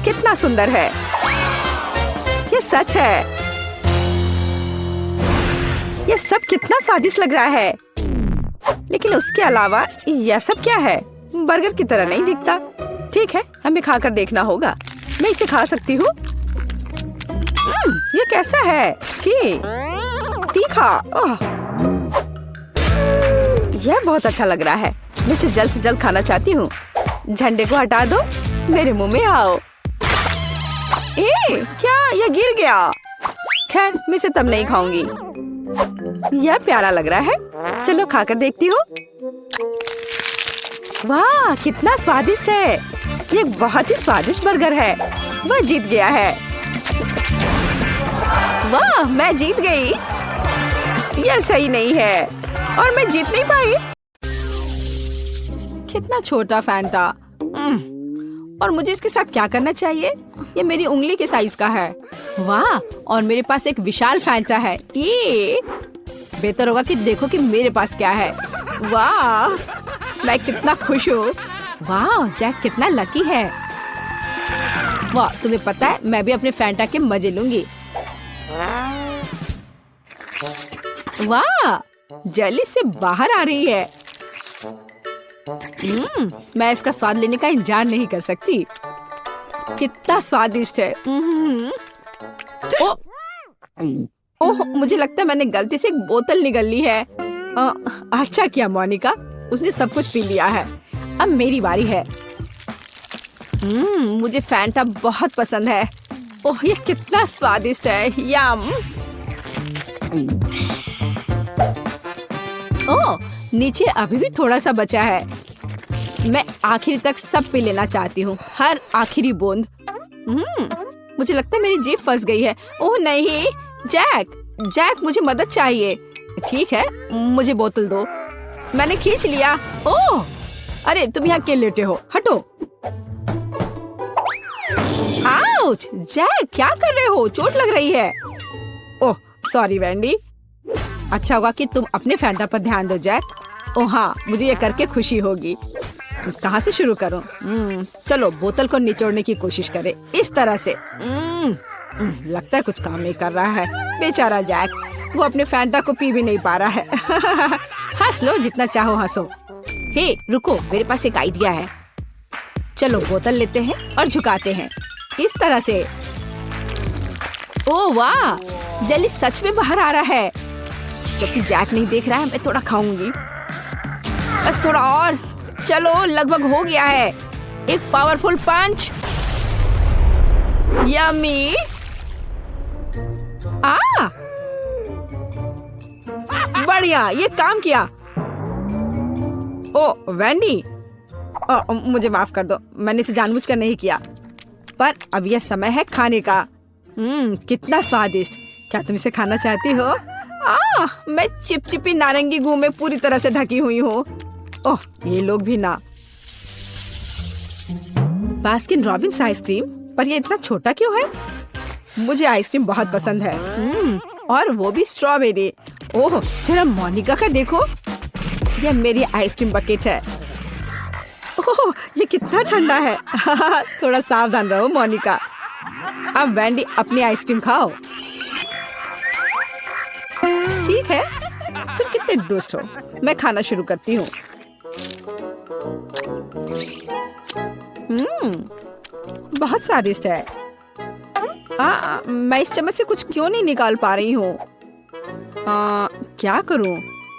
कितना सुंदर है। ये सच है। ये सब कितना स्वादिष्ट लग रहा है। लेकिन उसके अलावा यह सब क्या है? बर्गर की तरह नहीं दिखता। ठीक है, हमें खाकर देखना होगा। मैं इसे खा सकती हूँ। ये कैसा है? छी, तीखा। यह बहुत अच्छा लग रहा है। मैं इसे जल्द से जल्द खाना चाहती हूँ। झंडे को हटा दो। मेरे मुंह में आओ। क्या यह गिर गया? खैर, मैं इसे तब नहीं खाऊंगी। यह प्यारा लग रहा है। चलो खाकर देखती हूँ। वाह, कितना स्वादिष्ट है। ये बहुत ही स्वादिष्ट बर्गर है। वह जीत गया है। वाह, मैं जीत गई। यह सही नहीं है और मैं जीत नहीं पाई। कितना छोटा फैंटा। और मुझे इसके साथ क्या करना चाहिए? ये मेरी उंगली के साइज का है। वाह, और मेरे पास एक विशाल फैंटा है। ये बेहतर होगा कि देखो कि मेरे पास क्या है। वाह, मैं कितना खुश हूँ। वाह, जैक कितना लकी है। वाह, तुम्हें पता है मैं भी अपने फैंटा के मजे लूंगी। वाह, जेली से बाहर आ रही है। मैं इसका स्वाद लेने का इंतजार नहीं कर सकती। कितना स्वादिष्ट है। ओह, मुझे लगता है मैंने गलती से एक बोतल निगल ली है। अच्छा किया मोनिका, उसने सब कुछ पी लिया है। अब मेरी बारी है। मुझे फैंटा बहुत पसंद है। ओह, ये कितना स्वादिष्ट है। यम। ओह, नीचे अभी भी थोड़ा सा बचा है। मैं आखिर तक सब पी लेना चाहती हूँ, हर आखिरी बूंद। मुझे लगता है मेरी जीभ फंस गई है। ओह नहीं, जैक मुझे मदद चाहिए। ठीक है, मुझे बोतल दो। मैंने खींच लिया। ओह, अरे तुम यहाँ क्यों लेटे हो? हटो। आउच, जैक क्या कर रहे हो? चोट लग रही है। Oh sorry Vendée. अच्छा हुआ कि तुम अपने फैंटा पर ध्यान दो जैक। ओह हाँ, मुझे ये करके खुशी होगी। कहाँ से शुरू करूं? चलो बोतल को निचोड़ने की कोशिश करें। इस तरह से। लगता है कुछ काम नहीं कर रहा है। बेचारा जैक, वो अपने फैंटा को पी भी नहीं पा रहा है। हंस लो जितना चाहो हंसो। हे रुको, मेरे पास एक आइडिया है। चलो बोतल लेते हैं और झुकाते हैं इस तरह से। ओह वाह, जेली सच में बाहर आ रहा है। जबकि जैक नहीं देख रहा है, मैं थोड़ा खाऊंगी। बस थोड़ा और। चलो, लगभग हो गया है। एक पावरफुल पंच। यम्मी। बढ़िया, ये काम किया। ओ वैंडी, मुझे माफ कर दो, मैंने इसे जानबूझकर नहीं किया। पर अब यह समय है खाने का। कितना स्वादिष्ट। क्या तुम इसे खाना चाहती हो? मैं चिपचिपी नारंगी गू में पूरी तरह से ढकी हुई हूँ। ओह, ये लोग भी ना। बास्किन रॉबिन्स आइसक्रीम, पर ये इतना छोटा क्यों है? मुझे आइसक्रीम बहुत पसंद है। और वो भी स्ट्रॉबेरी। ओह, जरा मोनिका का देखो। यह मेरी आइसक्रीम बकेट है। ओह, ये कितना ठंडा है। थोड़ा सावधान रहो मोनिका। अब वैंडी अपनी आइसक्रीम खाओ। ठीक है, तुम कितने दुष्ट हो। मैं खाना शुरू करती हूँ। बहुत स्वादिष्ट है। मैं इस चम्मच से कुछ क्यों नहीं निकाल पा रही हूँ? क्या करूँ?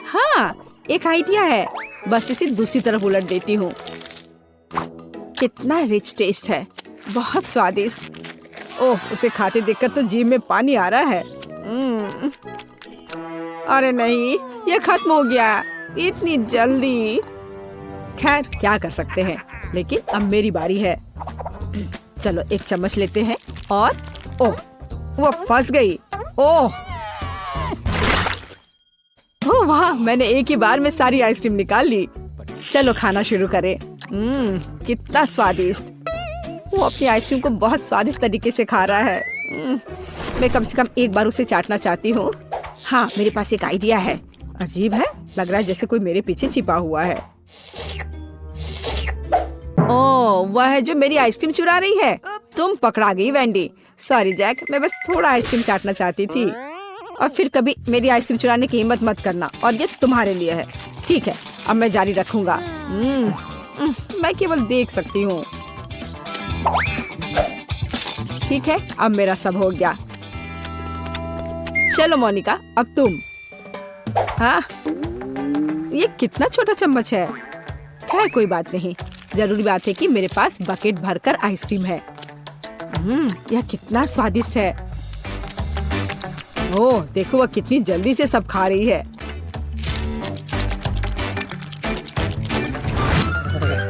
हाँ, एक आइडिया है। बस इसे दूसरी तरफ उलट देती हूँ। कितना रिच टेस्ट है, बहुत स्वादिष्ट। ओह, उसे खाते देखकर तो जीभ में पानी आ रहा है। अरे नहीं, ये खत्म हो गया इतनी जल्दी। खैर, क्या कर सकते हैं, लेकिन अब मेरी बारी है। चलो एक चम्मच लेते हैं और ओह, वो फंस गई। ओह वाह, मैंने एक ही बार में सारी आइसक्रीम निकाल ली। चलो खाना शुरू करें। कितना स्वादिष्ट। वो अपनी आइसक्रीम को बहुत स्वादिष्ट तरीके से खा रहा है। मैं कम से कम एक बार उसे चाटना चाहती हूँ। हाँ, मेरे पास एक आइडिया है। अजीब है, लग रहा है जैसे कोई मेरे पीछे छिपा हुआ है। ओह, वह है जो मेरी आइसक्रीम चुरा रही है। तुम पकड़ा गई वेंडी। सॉरी जैक, मैं बस थोड़ा आइसक्रीम चाटना चाहती थी। और फिर कभी मेरी आइसक्रीम चुराने की हिम्मत मत करना, और ये तुम्हारे लिए है। ठीक है, अब मैं जारी रखूंगा। मैं केवल देख सकती हूँ। ठीक है, अब मेरा सब हो गया। चलो मोनिका, अब तुम। हाँ, ये कितना छोटा चम्मच है। खैर कोई बात नहीं, जरूरी बात है कि मेरे पास बकेट भरकर आइसक्रीम है। यह कितना स्वादिष्ट है। ओह, देखो वह कितनी जल्दी से सब खा रही है।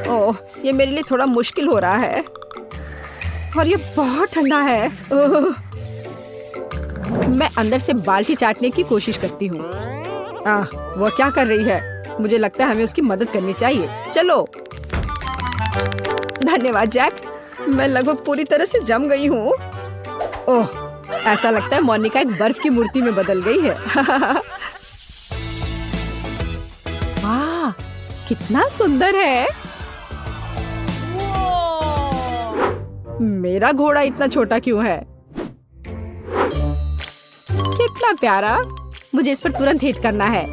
ओह, ये मेरे लिए थोड़ा मुश्किल हो रहा है, और ये बहुत ठंडा है। मैं अंदर से बाल्टी चाटने की कोशिश करती हूँ। वो क्या कर रही है? मुझे लगता है हमें उसकी मदद करनी चाहिए। चलो। धन्यवाद जैक, मैं लगभग पूरी तरह से जम गई हूँ। ओह, ऐसा लगता है मोनिका एक बर्फ की मूर्ति में बदल गई है। वाह, कितना सुंदर है। मेरा घोड़ा इतना छोटा क्यों है? कितना प्यारा। मुझे इस पर तुरंत हिट करना है।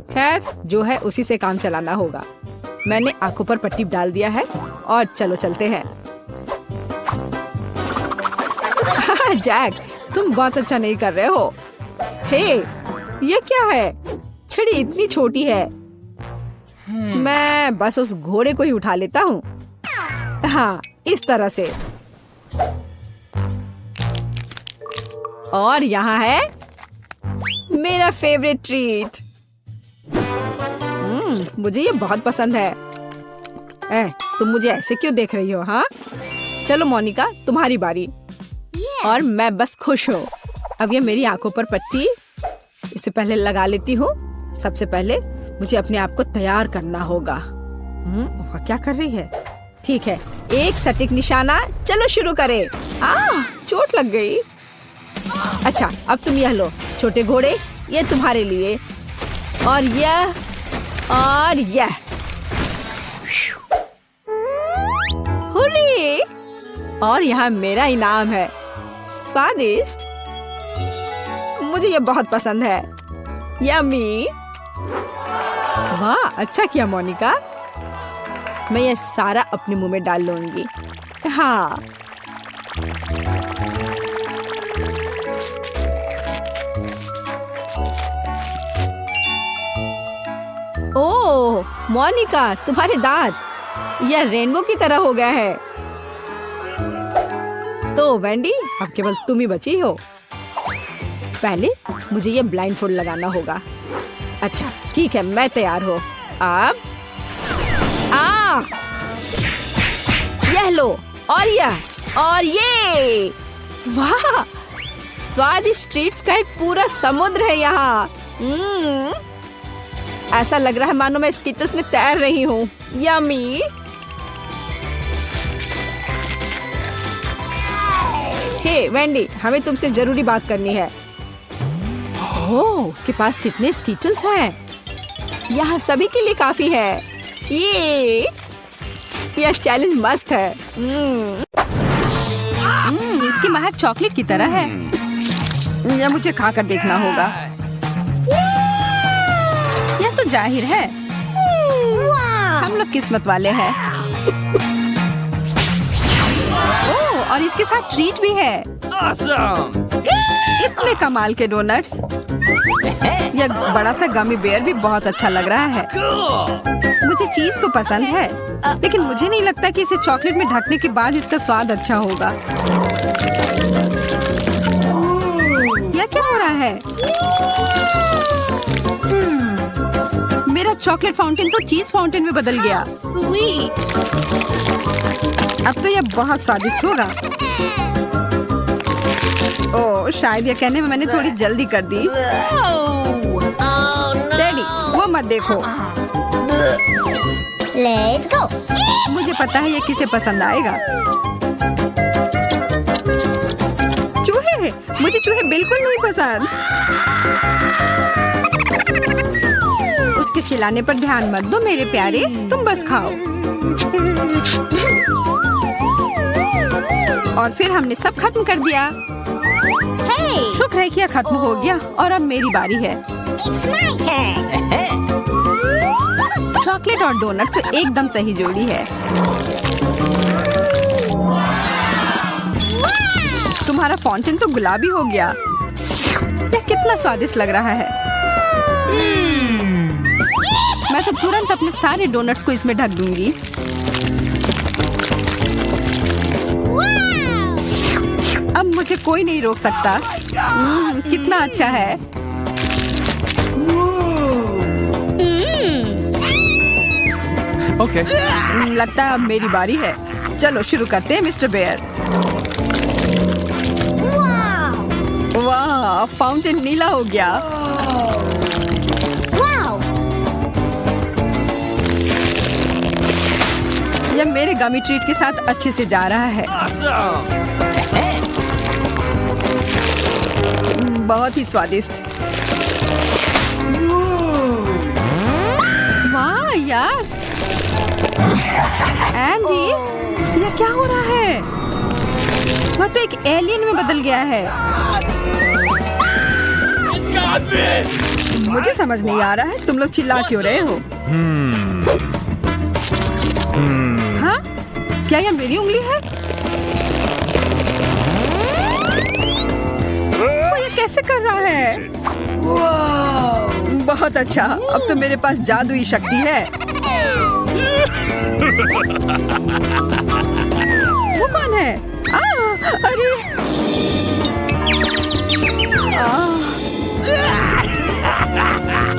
खैर, जो है उसी से काम चलाना होगा। मैंने आंखों पर पट्टी डाल दिया है और चलो चलते हैं। जैक, तुम बहुत अच्छा नहीं कर रहे हो। हे, ये क्या है? छड़ी इतनी छोटी है। मैं बस उस घोड़े को ही उठा लेता हूँ। हाँ, इस तरह से। और यहाँ है मेरा फेवरेट ट्रीट। मुझे ये बहुत पसंद है। तुम मुझे ऐसे क्यों देख रही हो? हाँ, चलो मोनिका, तुम्हारी बारी। और मैं बस खुश हूँ। अब ये मेरी आंखों पर पट्टी इसे पहले लगा लेती हूँ। सबसे पहले मुझे अपने आप को तैयार करना होगा। वह क्या कर रही है? ठीक है, एक सटीक निशाना। चलो शुरू करें। चोट लग गई। अच्छा, अब तुम यह लो छोटे घोड़े, ये तुम्हारे लिए। और यह और यह। हुर्रे! और यहाँ मेरा इनाम है। स्वादिष्ट, मुझे ये बहुत पसंद है। यम्मी। वाह, अच्छा किया मोनिका। मैं ये सारा अपने मुंह में डाल लूंगी। हाँ, ओह मोनिका, तुम्हारे दांत यह रेनबो की तरह हो गया है। तो वेंडी, अब केवल तुम ही बची हो। पहले मुझे ये ब्लाइंडफोल्ड लगाना होगा। अच्छा ठीक है, मैं तैयार हूँ। अब यह लो, और यह और ये। वाह, स्वादिष्ट ट्रीट्स का एक पूरा समुद्र है यहाँ। ऐसा लग रहा है मानो मैं स्किटल्स में तैर रही हूँ। यम्मी। हे वेंडी, हमें तुमसे जरूरी बात करनी है। ओह, उसके पास कितने स्किटल्स हैं। यहाँ सभी के लिए काफी है। यह चैलेंज मस्त है। इसकी महक चॉकलेट की तरह है। यह मुझे खाकर देखना होगा। यह तो जाहिर है, हम लोग किस्मत वाले हैं। ओह, और इसके साथ ट्रीट भी है। Awesome! इतने कमाल के डोनट्स। यह बड़ा सा गमी बेयर भी बहुत अच्छा लग रहा है। Cool! मुझे चीज तो पसंद है, लेकिन मुझे नहीं लगता कि इसे चॉकलेट में ढकने के बाद इसका स्वाद अच्छा होगा। यह क्या हो रहा है? मेरा चॉकलेट फाउंटेन तो चीज फाउंटेन में बदल गया। Sweet. अब तो यह बहुत स्वादिष्ट होगा। ओह, शायद यह कहने में मैंने थोड़ी जल्दी कर दी। डैडी, वो मत देखो। Let's go. मुझे पता है ये किसे पसंद आएगा। चूहे, मुझे चूहे बिल्कुल नहीं पसंद। उसके चिल्लाने पर ध्यान मत दो मेरे प्यारे, तुम बस खाओ। और फिर हमने सब खत्म कर दिया। Hey, शुक्र है कि यह खत्म हो गया और अब मेरी बारी है। it's my turn. चॉकलेट और डोनट तो एकदम सही जोड़ी है। तुम्हारा फाउंटेन तो गुलाबी हो गया। यह कितना स्वादिष्ट लग रहा है। मैं तो तुरंत अपने सारे डोनट्स को इसमें ढक दूंगी। अब मुझे कोई नहीं रोक सकता। कितना अच्छा है। Okay. लगता है अब मेरी बारी है। चलो शुरू करते हैं मिस्टर बेयर। वाह, फाउंटेन नीला हो गया। Wow. यह मेरे गमी ट्रीट के साथ अच्छे से जा रहा है। Awesome! बहुत ही स्वादिष्ट। वाह यार, एंडी, यह क्या हो रहा है? वह तो एक एलियन में बदल गया है। It's got me! मुझे समझ नहीं आ रहा है तुम लोग चिल्ला क्यों रहे हो? हाँ? क्या यह मेरी उंगली है? वो ये कैसे कर रहा है? बहुत अच्छा, अब तो मेरे पास जादुई शक्ति है। वो कौन है? अरे!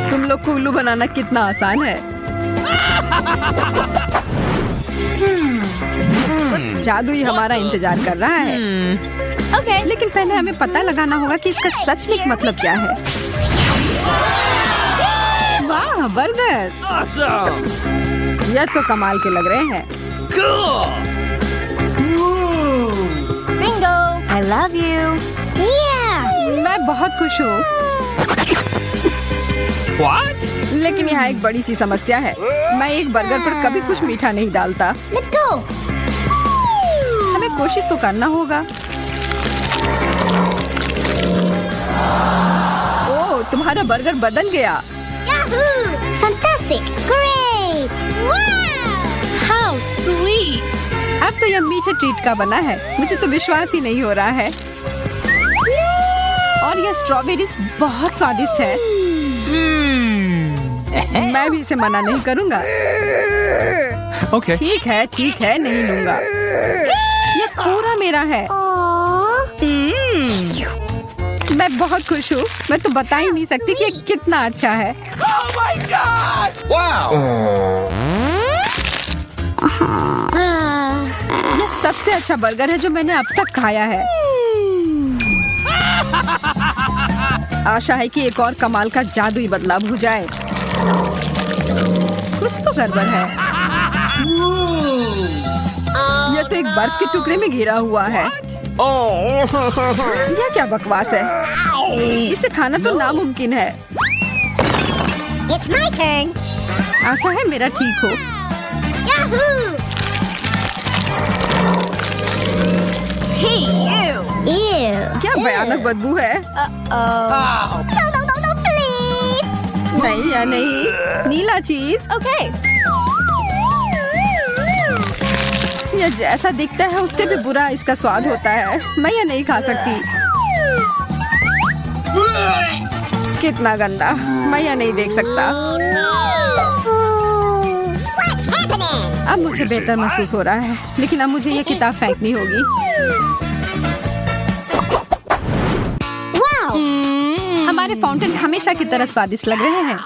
तुम लोग को उल्लू बनाना कितना आसान है। जादुई हमारा इंतजार कर रहा है। Okay. लेकिन पहले हमें पता लगाना होगा कि इसका सच में मतलब क्या है। वाह, बर्गर! Awesome! यह तो कमाल के लग रहे हैं। Cool! Bingo. I love you. Yeah. मैं बहुत खुश हूँ, What? लेकिन यहाँ एक बड़ी सी समस्या है। मैं एक बर्गर पर कभी कुछ मीठा नहीं डालता। Let's go. हमें कोशिश तो करना होगा। ओह, तुम्हारा बर्गर बदल गया। Yahoo! Fantastic. Great. Wow. How sweet. अब तो यह मीठे ट्रीट का बना है। मुझे तो विश्वास ही नहीं हो रहा है। और यह स्ट्रॉबेरीज बहुत स्वादिष्ट है। मैं भी इसे मना नहीं करूँगा। Okay. ठीक है, नहीं लूँगा। यह पूरा मेरा है। मैं बहुत खुश हूँ। मैं तो बता ही नहीं सकती कि ये कितना अच्छा है। Oh my God! Wow! यह सबसे अच्छा बर्गर है जो मैंने अब तक खाया है। आशा है कि एक और कमाल का जादुई बदलाव हो जाए। कुछ तो गड़बड़ है। यह तो एक बर्फ के टुकड़े में घिरा हुआ है। यह क्या बकवास है? इसे खाना तो नामुमकिन है। It's my turn. आशा है मेरा ठीक हो। Yahoo! Hey you! Ew. क्या भयानक बदबू है। No, please. नहीं या नहीं, नीला चीज। Okay. ये जैसा दिखता है उससे भी बुरा इसका स्वाद होता है। मैं ये नहीं खा सकती। कितना गंदा, मैं ये नहीं देख सकता। अब मुझे बेहतर महसूस हो रहा है, लेकिन अब मुझे ये किताब फेंकनी होगी। हमारे फाउंटेन हमेशा की तरह स्वादिष्ट लग रहे हैं।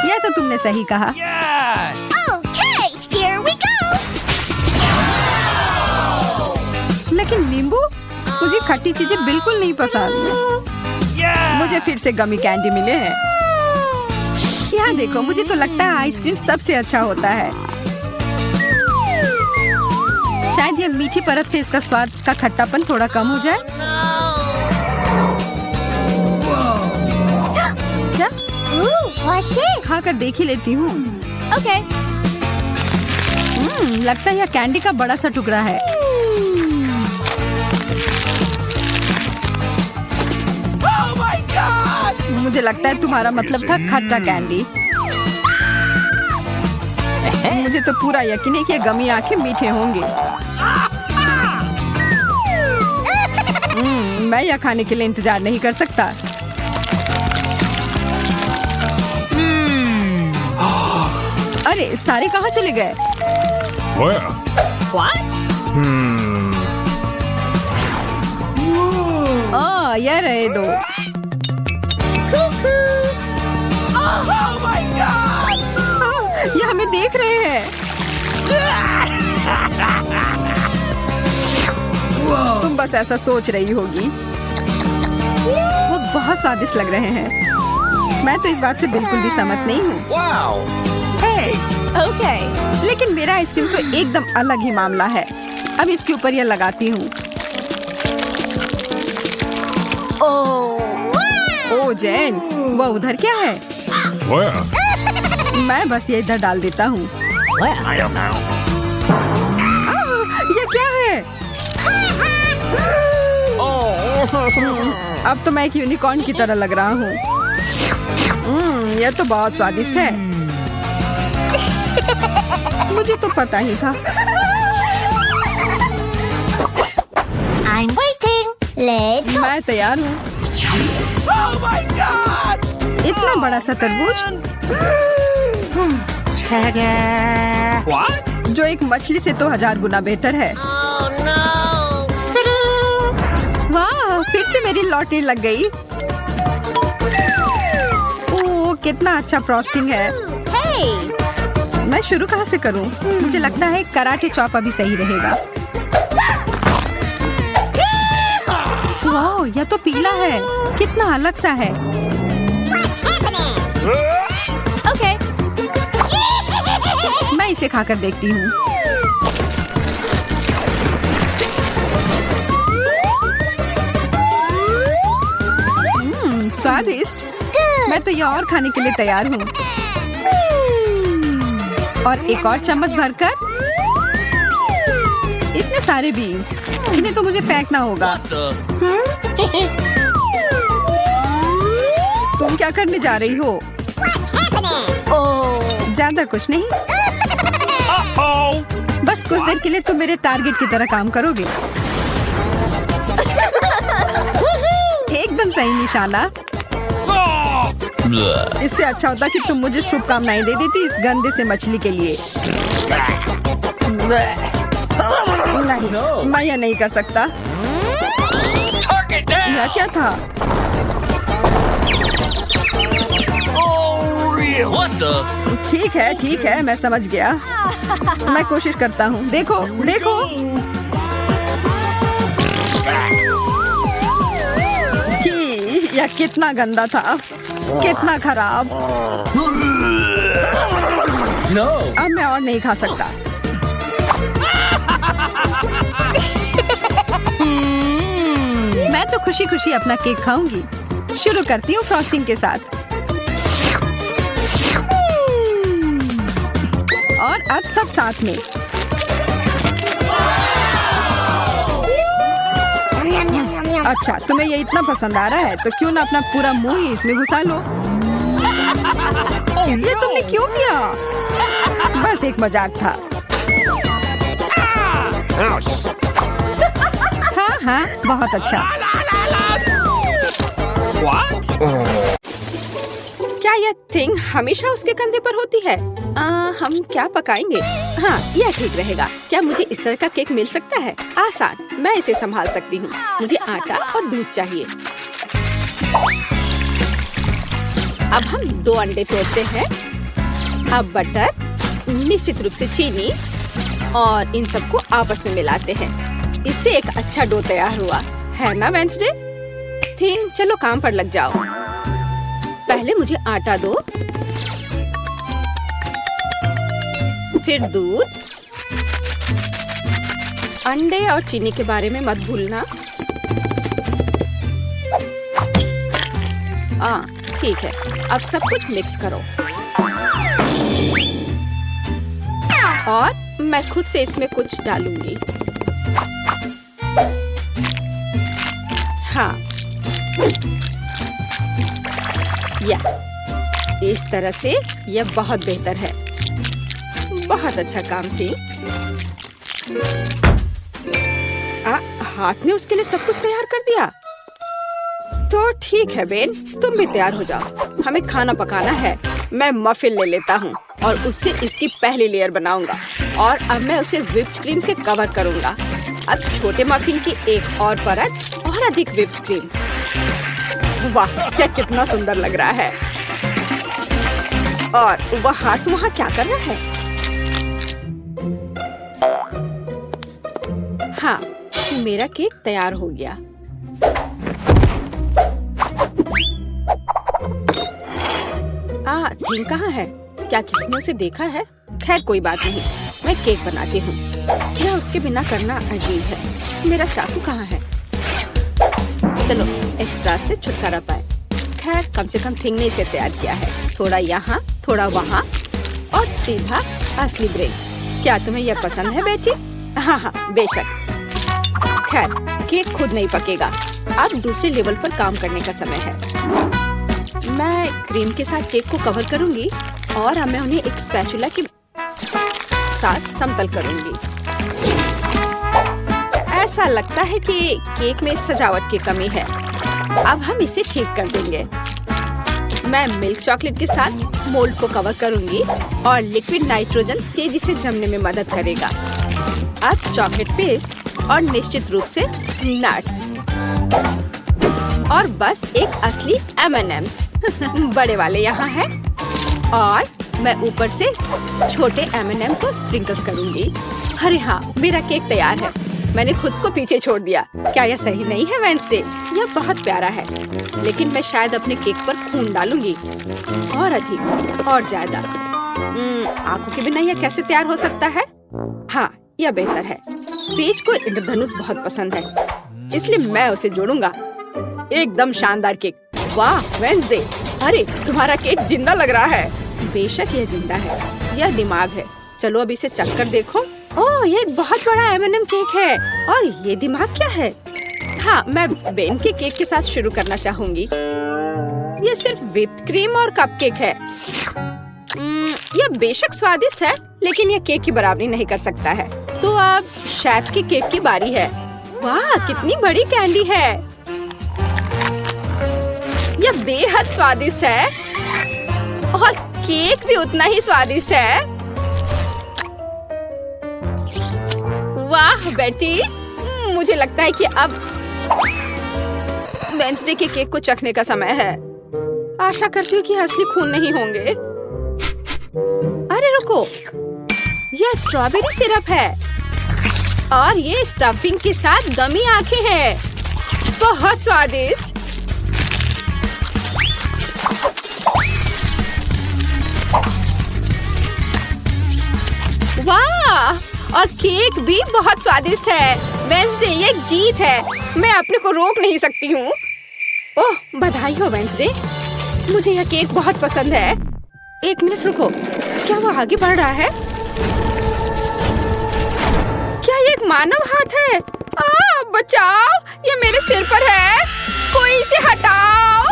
यह तो तुमने सही कहा। Yes! Okay, here we go. लेकिन नींबू, मुझे खट्टी चीजें बिल्कुल नहीं पसंद। Yeah! मुझे फिर से गमी कैंडी मिले हैं। यहाँ देखो, मुझे तो लगता है आइसक्रीम सबसे अच्छा होता है। शायद ये मीठी परत से इसका स्वाद का खट्टापन थोड़ा कम हो जाए। क्या? What's this? खाकर देख ही लेती हूँ। Okay. लगता है यह कैंडी का बड़ा सा टुकड़ा है। Oh my God! मुझे लगता है तुम्हारा मतलब था खट्टा कैंडी। मुझे तो पूरा यकीन है कि ये गमी आंखें मीठे होंगे। मैं यह खाने के लिए इंतजार नहीं कर सकता। अरे सारे कहाँ चले गए? Where? यह रहे दो। Oh my God! ये हमें देख रहे हैं। तुम बस ऐसा सोच रही होगी। वो बहुत स्वादिष्ट लग रहे हैं। मैं तो इस बात से बिल्कुल भी सहमत नहीं हूँ। Wow! Hey! Okay. लेकिन मेरा आइसक्रीम तो एकदम अलग ही मामला है। अब इसके ऊपर यह लगाती हूँ। ओ जैन, वो उधर क्या है? Where? मैं बस ये इधर डाल देता हूँ। I don't know. ये क्या है? अब तो मैं एक यूनिकॉर्न की तरह लग रहा हूँ। यह तो बहुत स्वादिष्ट है। मुझे तो पता ही था। I'm waiting. Let's go. मैं तैयार हूँ। Oh my God! इतना बड़ा सा तरबूज What? जो एक मछली से तो 1000 गुना बेहतर है। Oh no. वाह, फिर से मेरी लॉटरी लग गई। ओह, कितना अच्छा फ्रॉस्टिंग है। Hey. मैं शुरू कहाँ से करूँ? मुझे लगता है कराटे चॉप अभी सही रहेगा। वाह, यह तो पीला है। कितना अलग सा है। What's happening? Okay. मैं इसे खाकर देखती हूँ। स्वादिष्ट। मैं तो यह और खाने के लिए तैयार हूँ। और एक और चम्मच भरकर। इतने सारे बीज, इन्हें तो मुझे फेंकना होगा। तुम क्या करने जा रही हो? What's happening? ज्यादा कुछ नहीं, Uh-oh! बस कुछ देर के लिए तुम मेरे टारगेट की तरह काम करोगे। एकदम सही निशाना। इससे अच्छा होता कि तुम मुझे शुभकामनाएं दे देती इस गंदे से मछली के लिए। नहीं, मैं यह नहीं कर सकता। यह क्या था? What the? ठीक है, मैं समझ गया। मैं कोशिश करता हूँ। देखो, देखो। छी, यह कितना गंदा था, कितना खराब। No! अब मैं और नहीं खा सकता। मैं तो खुशी खुशी अपना केक खाऊंगी। शुरू करती हूँ फ्रॉस्टिंग के साथ। और अब सब साथ में। अच्छा, तुम्हें ये इतना पसंद आ रहा है तो क्यों ना अपना पूरा मुंह ही इसमें घुसा लो। ये तुमने क्यों किया? बस एक मजाक था। हाँ हाँ, बहुत अच्छा। What? क्या यह थिंग हमेशा उसके कंधे पर होती है? हम क्या पकाएंगे? हाँ, यह ठीक रहेगा। क्या मुझे इस तरह का केक मिल सकता है? आसान, मैं इसे संभाल सकती हूँ। मुझे आटा और दूध चाहिए। अब हम 2 अंडे तोड़ते हैं। अब बटर, निश्चित रूप से चीनी और इन सबको आपस में मिलाते हैं। इससे एक अच्छा डो तैयार हुआ है ना वेंसडे? थिंग, चलो काम पर लग जाओ। पहले मुझे आटा दो, फिर दूध, अंडे और चीनी के बारे में मत भूलना। ठीक है, अब सब कुछ मिक्स करो और मैं खुद से इसमें कुछ डालूंगी। हाँ, या इस तरह से यह बहुत बेहतर है। बहुत अच्छा काम की। हाथ ने उसके लिए सब कुछ तैयार कर दिया। तो ठीक है बेन, तुम भी तैयार हो जाओ। हमें खाना पकाना है। मैं मफिन ले लेता हूँ और उससे इसकी पहली लेयर बनाऊंगा और अब मैं उसे व्हिप्ड क्रीम से कवर करूंगा। अब छोटे मफिन की एक और परत और अधिक व्हिप्ड क्रीम। वाह, क्या कितना सुंदर लग रहा है। और वह हाथ वहाँ क्या कर रहा है? हाँ, मेरा केक तैयार हो गया। थिंग कहाँ है? क्या किसी ने उसे देखा है? खैर कोई बात नहीं, मैं केक बनाती हूँ। यह उसके बिना करना अजीब है। मेरा चाकू कहाँ है? चलो एक्स्ट्रा से छुटकारा पाए। खैर कम से कम थिंग ने इसे तैयार किया है। थोड़ा यहाँ, थोड़ा वहाँ और सीधा असली ब्रेड। क्या तुम्हें यह पसंद है बेटी? हाँ हाँ, बेशक। खैर केक खुद नहीं पकेगा। अब दूसरे लेवल पर काम करने का समय है। मैं क्रीम के साथ केक को कवर करूंगी और अब मैं उन्हें एक स्पैचुला के साथ समतल करूंगी। ऐसा लगता है कि केक में सजावट की कमी है। अब हम इसे ठीक कर देंगे। मैं मिल्क चॉकलेट के साथ मोल्ड को कवर करूंगी और लिक्विड नाइट्रोजन तेजी से जमने में मदद करेगा। अब चॉकलेट पेस्ट और निश्चित रूप से नट्स और बस एक असली M&M's बड़े वाले यहाँ हैं और मैं ऊपर से छोटे M&M को स्प्रिंकल्स करूंगी। अरे हाँ, मेरा केक तैयार है। मैंने खुद को पीछे छोड़ दिया। क्या यह सही नहीं है वेंसडे? यह बहुत प्यारा है, लेकिन मैं शायद अपने केक पर खून डालूंगी और अधिक और ज्यादा। आंखों के बिना यह कैसे तैयार हो सकता है? हाँ, यह बेहतर है। पेज को इंद्रधनुष बहुत पसंद है, इसलिए मैं उसे जोड़ूंगा। एकदम शानदार केक। वाह वेंसडे, अरे तुम्हारा केक जिंदा लग रहा है। बेशक यह जिंदा है, यह दिमाग है। चलो अब इसे चख कर देखो। ओह, यह एक बहुत बड़ा M&M केक है और ये दिमाग क्या है? हाँ, मैं बेन के केक के साथ शुरू करना चाहूंगी। यह सिर्फ व्हिप्ड क्रीम और कपकेक है। यह बेशक स्वादिष्ट है, लेकिन यह केक की बराबरी नहीं कर सकता है। तो अब शेफ के केक की बारी है। वाह, कितनी बड़ी कैंडी है। यह बेहद स्वादिष्ट है और केक भी उतना ही स्वादिष्ट है। वाह बेटी, मुझे लगता है कि अब वेंसडे के केक को चखने का समय है। आशा करती हूँ कि असली खून नहीं होंगे। अरे रुको, यह स्ट्रॉबेरी सिरप है और ये स्टफिंग के साथ गमी आंखें हैं। बहुत स्वादिष्ट। वाह, और केक भी बहुत स्वादिष्ट है। वेंसडे, ये एक जीत है। मैं अपने को रोक नहीं सकती हूँ। ओह, बधाई हो वेंसडे, मुझे यह केक बहुत पसंद है। एक मिनट रुको, क्या वो आगे बढ़ रहा है? क्या ये एक मानव हाथ है? बचाओ, ये मेरे सिर पर है। कोई इसे हटाओ।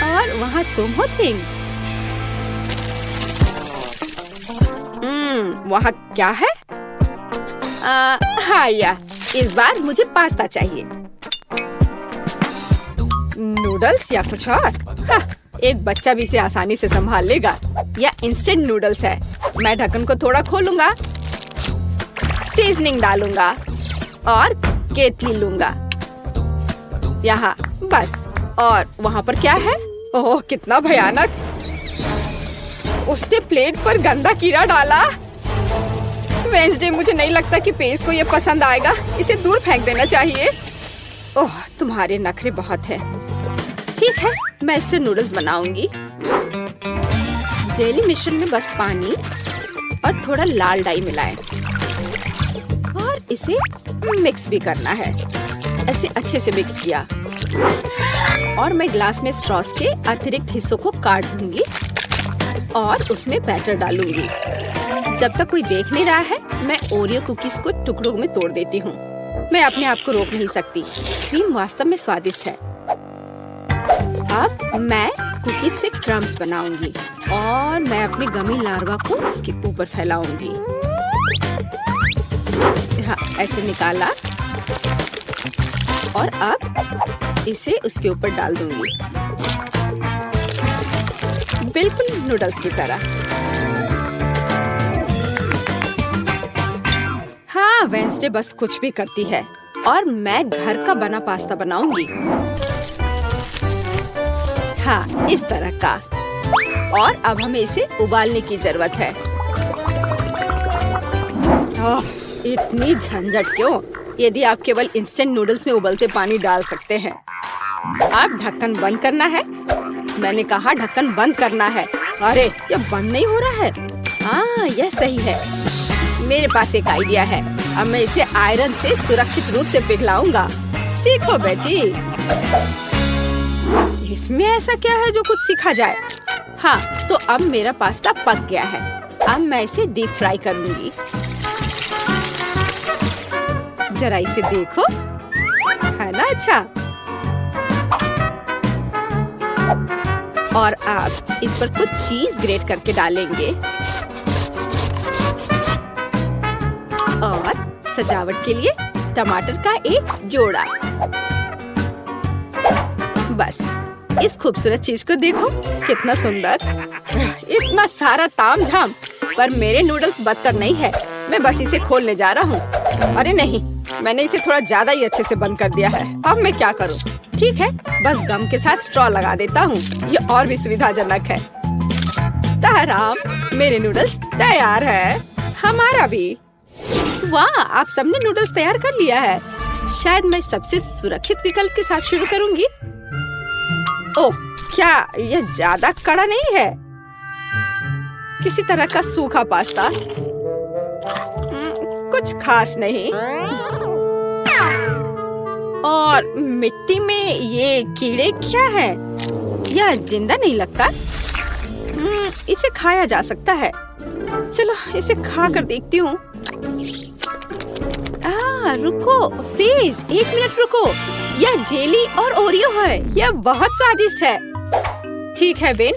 और वहाँ तुम हो थिंग। वहाँ क्या है? हाँ या इस बार मुझे पास्ता चाहिए। नूडल्स या कुछ और? हाँ, एक बच्चा भी इसे आसानी से संभाल लेगा। या इंस्टेंट नूडल्स है। मैं ढक्कन को थोड़ा खोलूंगा, सीजनिंग डालूंगा और केतली लूंगा। यहाँ बस। और वहाँ पर क्या है? ओह कितना भयानक! उसने प्लेट पर गंदा कीड़ा डाला। वेंसडे, मुझे नहीं लगता कि पेज को ये पसंद आएगा। इसे दूर फेंक देना चाहिए। ओह तुम्हारे नखरे बहुत हैं। ठीक है, मैं इससे नूडल्स बनाऊंगी। जेली मिश्रण में बस पानी और थोड़ा लाल डाई मिलाएं और इसे मिक्स भी करना है। ऐसे अच्छे से मिक्स किया और मैं ग्लास में स्ट्रॉस के अतिरिक्त हिस्सों को काट दूंगी और उसमें बैटर डालूंगी। जब तक कोई देख नहीं रहा है, मैं ओरियो कुकीज को टुकड़ों में तोड़ देती हूँ। मैं अपने आप को रोक नहीं सकती। क्रीम वास्तव में स्वादिष्ट है। अब मैं कुकीज से क्रम्स बनाऊंगी और मैं अपनी गमी लार्वा को इसके ऊपर फैलाऊंगी। हाँ, ऐसे निकाला और अब इसे उसके ऊपर डाल दूंगी, बिल्कुल नूडल्स की तरह। हाँ, वेंसडे बस कुछ भी करती है और मैं घर का बना पास्ता बनाऊंगी। हाँ, इस तरह का। और अब हमें इसे उबालने की जरूरत है। ओह, इतनी झंझट क्यों? यदि आप केवल इंस्टेंट नूडल्स में उबलते पानी डाल सकते हैं। अब ढक्कन बंद करना है। मैंने कहा ढक्कन बंद करना है। अरे ये बंद नहीं हो रहा है। हाँ, यह सही है। मेरे पास एक आइडिया है। अब मैं इसे आयरन से सुरक्षित रूप से पिघलाऊंगा। सीखो बेटी। इसमें ऐसा क्या है जो कुछ सीखा जाए? हाँ, तो अब मेरा पास्ता पक गया है। अब मैं इसे डीप फ्राई कर लूंगी। जरा इसे देखो, है ना अच्छा? और अब इस पर कुछ चीज ग्रेट करके डालेंगे और सजावट के लिए टमाटर का एक जोड़ा। बस इस खूबसूरत चीज को देखो, कितना सुंदर। इतना सारा तामझाम, पर मेरे नूडल्स बदतर नहीं है। मैं बस इसे खोलने जा रहा हूँ। अरे नहीं, मैंने इसे थोड़ा ज्यादा ही अच्छे से बंद कर दिया है। अब मैं क्या करूँ? ठीक है, बस गम के साथ स्ट्रॉ लगा देता हूँ। ये और भी सुविधाजनक है। ताराम, मेरे नूडल्स तैयार है। हमारा भी। वाह, आप सबने नूडल्स तैयार कर लिया है। शायद मैं सबसे सुरक्षित विकल्प के साथ शुरू करूंगी। ओह, क्या यह ज्यादा कड़ा नहीं है? किसी तरह का सूखा पास्ता, कुछ खास नहीं। और मिट्टी में ये कीड़े क्या है? यह जिंदा नहीं लगता। इसे खाया जा सकता है। चलो इसे खा कर देखती हूँ। रुको प्लीज, 1 मिनट रुको। यह जेली और ओरियो है। यह बहुत स्वादिष्ट है। ठीक है बेन,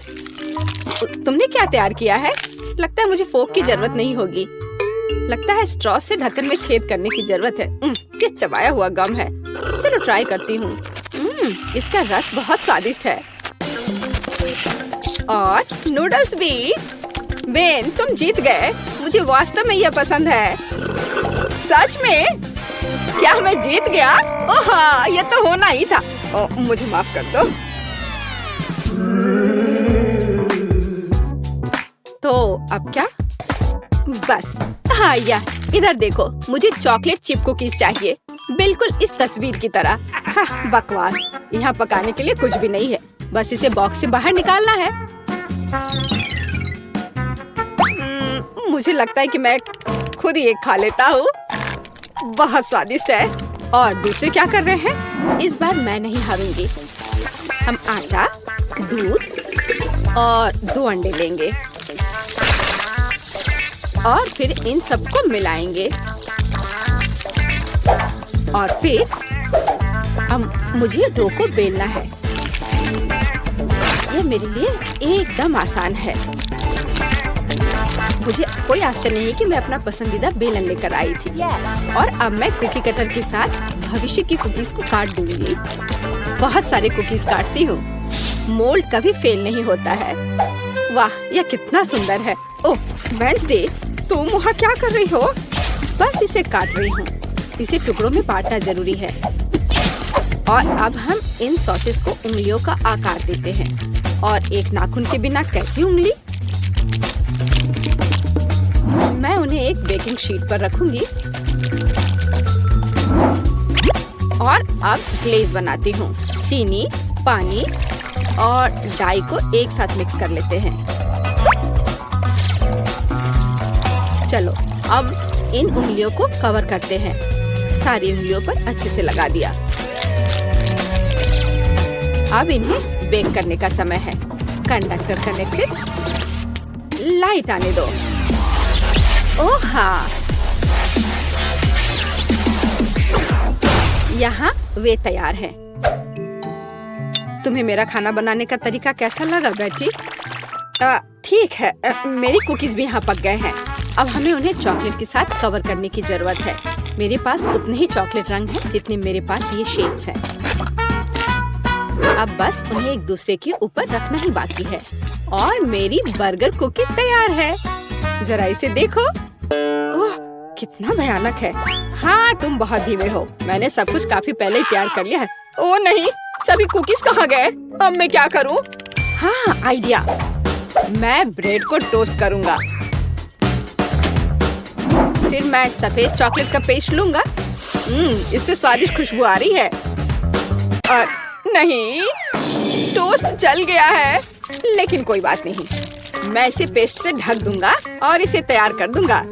तुमने क्या तैयार किया है? लगता है मुझे फोक की जरूरत नहीं होगी। लगता है स्ट्रॉ से ढक्कन में छेद करने की जरूरत है। क्या चबाया हुआ गम है। चलो ट्राई करती हूँ। इसका रस बहुत स्वादिष्ट है। और नूडल्स भी। बेन, तुम जीत गए। मुझे वास्तव में यह पसंद है। सच में? क्या मैं जीत गया? ओह हाँ, ये तो होना ही था। मुझे माफ कर दो। तो अब क्या? बस हाँ, इधर देखो, मुझे चॉकलेट चिप कुकीज चाहिए, बिल्कुल इस तस्वीर की तरह। हाँ, बकवास। यहाँ पकाने के लिए कुछ भी नहीं है। बस इसे बॉक्स से बाहर निकालना है। मुझे लगता है कि मैं खुद ही एक खा लेता हूँ। बहुत स्वादिष्ट है। और दूसरे क्या कर रहे हैं? इस बार मैं नहीं हारूंगी। हम आटा, दूध और 2 अंडे लेंगे और फिर इन सबको मिलाएंगे। और फिर मुझे डो को बेलना है। यह मेरे लिए एकदम आसान है। मुझे कोई आश्चर्य नहीं कि मैं अपना पसंदीदा बेलन लेकर आई थी। और अब मैं कुकी कटर के साथ भविष्य की कुकीज को काट दूंगी। बहुत सारे कुकीज काटती हूँ। मोल्ड कभी फेल नहीं होता है। वाह, यह कितना सुंदर है। ओह वेंसडे, तुम वहाँ क्या कर रही हो? बस इसे काट रही हूँ। इसे टुकड़ों में बांटना जरूरी है। और अब हम इन सॉसेस को उंगलियों का आकार देते हैं। और एक नाखून के बिना कैसी उंगली? मैं उन्हें एक बेकिंग शीट पर रखूंगी। और अब ग्लेज बनाती हूँ। चीनी, पानी और डाई को एक साथ मिक्स कर लेते हैं। चलो अब इन उंगलियों को कवर करते हैं। सारी उंगलियों पर अच्छे से लगा दिया। अब इन्हें बेक करने का समय है। Conductor connected. लाइट आने दो। ओह हाँ, यहाँ वे तैयार हैं। तुम्हें मेरा खाना बनाने का तरीका कैसा लगा बेटी? ठीक है, मेरी कुकीज भी यहाँ पक गए हैं। अब हमें उन्हें चॉकलेट के साथ कवर करने की जरूरत है। मेरे पास उतने ही चॉकलेट रंग हैं जितने मेरे पास ये शेप्स हैं। अब बस उन्हें एक दूसरे के ऊपर रखना ही बाकी है। और मेरी बर्गर कुकी तैयार है। जरा इसे देखो। ओह, कितना भयानक है। हाँ, तुम बहुत धीमे हो। मैंने सब कुछ काफी पहले ही तैयार कर लिया है। ओह नहीं, सभी कुकीज कहाँ गए? अब मैं क्या करूँ? हाँ, आइडिया। मैं ब्रेड को टोस्ट करूँगा। फिर मैं सफेद चॉकलेट का पेस्ट लूँगा। इससे स्वादिष्ट खुशबू आ रही है। और नहीं, टोस्ट जल गया है। लेकिन कोई बात नहीं, मैं इसे पेस्ट से ढक दूंगा और इसे तैयार कर दूंगा।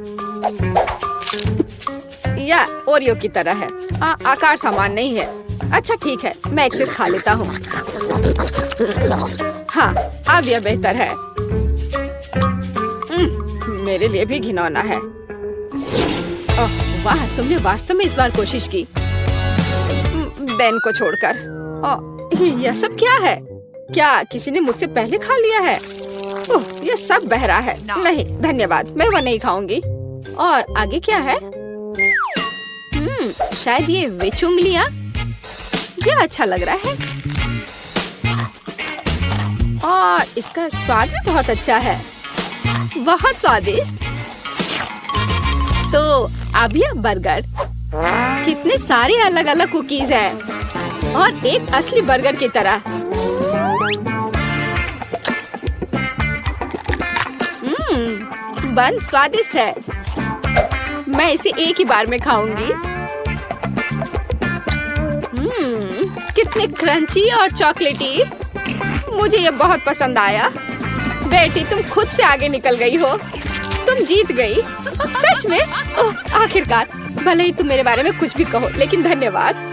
या ओरियो की तरह है। आकार समान नहीं है। अच्छा ठीक है, मैं एक्सेस खा लेता हूँ। हाँ, अब यह बेहतर है। मेरे लिए भी घिनौना है। वाह, तुमने वास्तव में इस बार कोशिश की। बेन को छोड़कर। यह सब क्या है? क्या किसी ने मुझसे पहले खा लिया है? ओह, यह सब बह रहा है। नहीं धन्यवाद, मैं वह नहीं खाऊंगी। और आगे क्या है? शायद ये विच उंगलियां। यह अच्छा लग रहा है। और इसका स्वाद भी बहुत अच्छा है। बहुत स्वादिष्ट। तो अब यह बर्गर। कितने सारे अलग अलग कुकीज हैं। और एक असली बर्गर की तरह। बन स्वादिष्ट है। मैं इसे एक ही बार में खाऊंगी। कितने क्रंची और चॉकलेटी। मुझे ये बहुत पसंद आया। बेटी, तुम खुद से आगे निकल गई हो। तुम जीत गई। सच में? ओह, आखिरकार। भले ही तुम मेरे बारे में कुछ भी कहो, लेकिन धन्यवाद।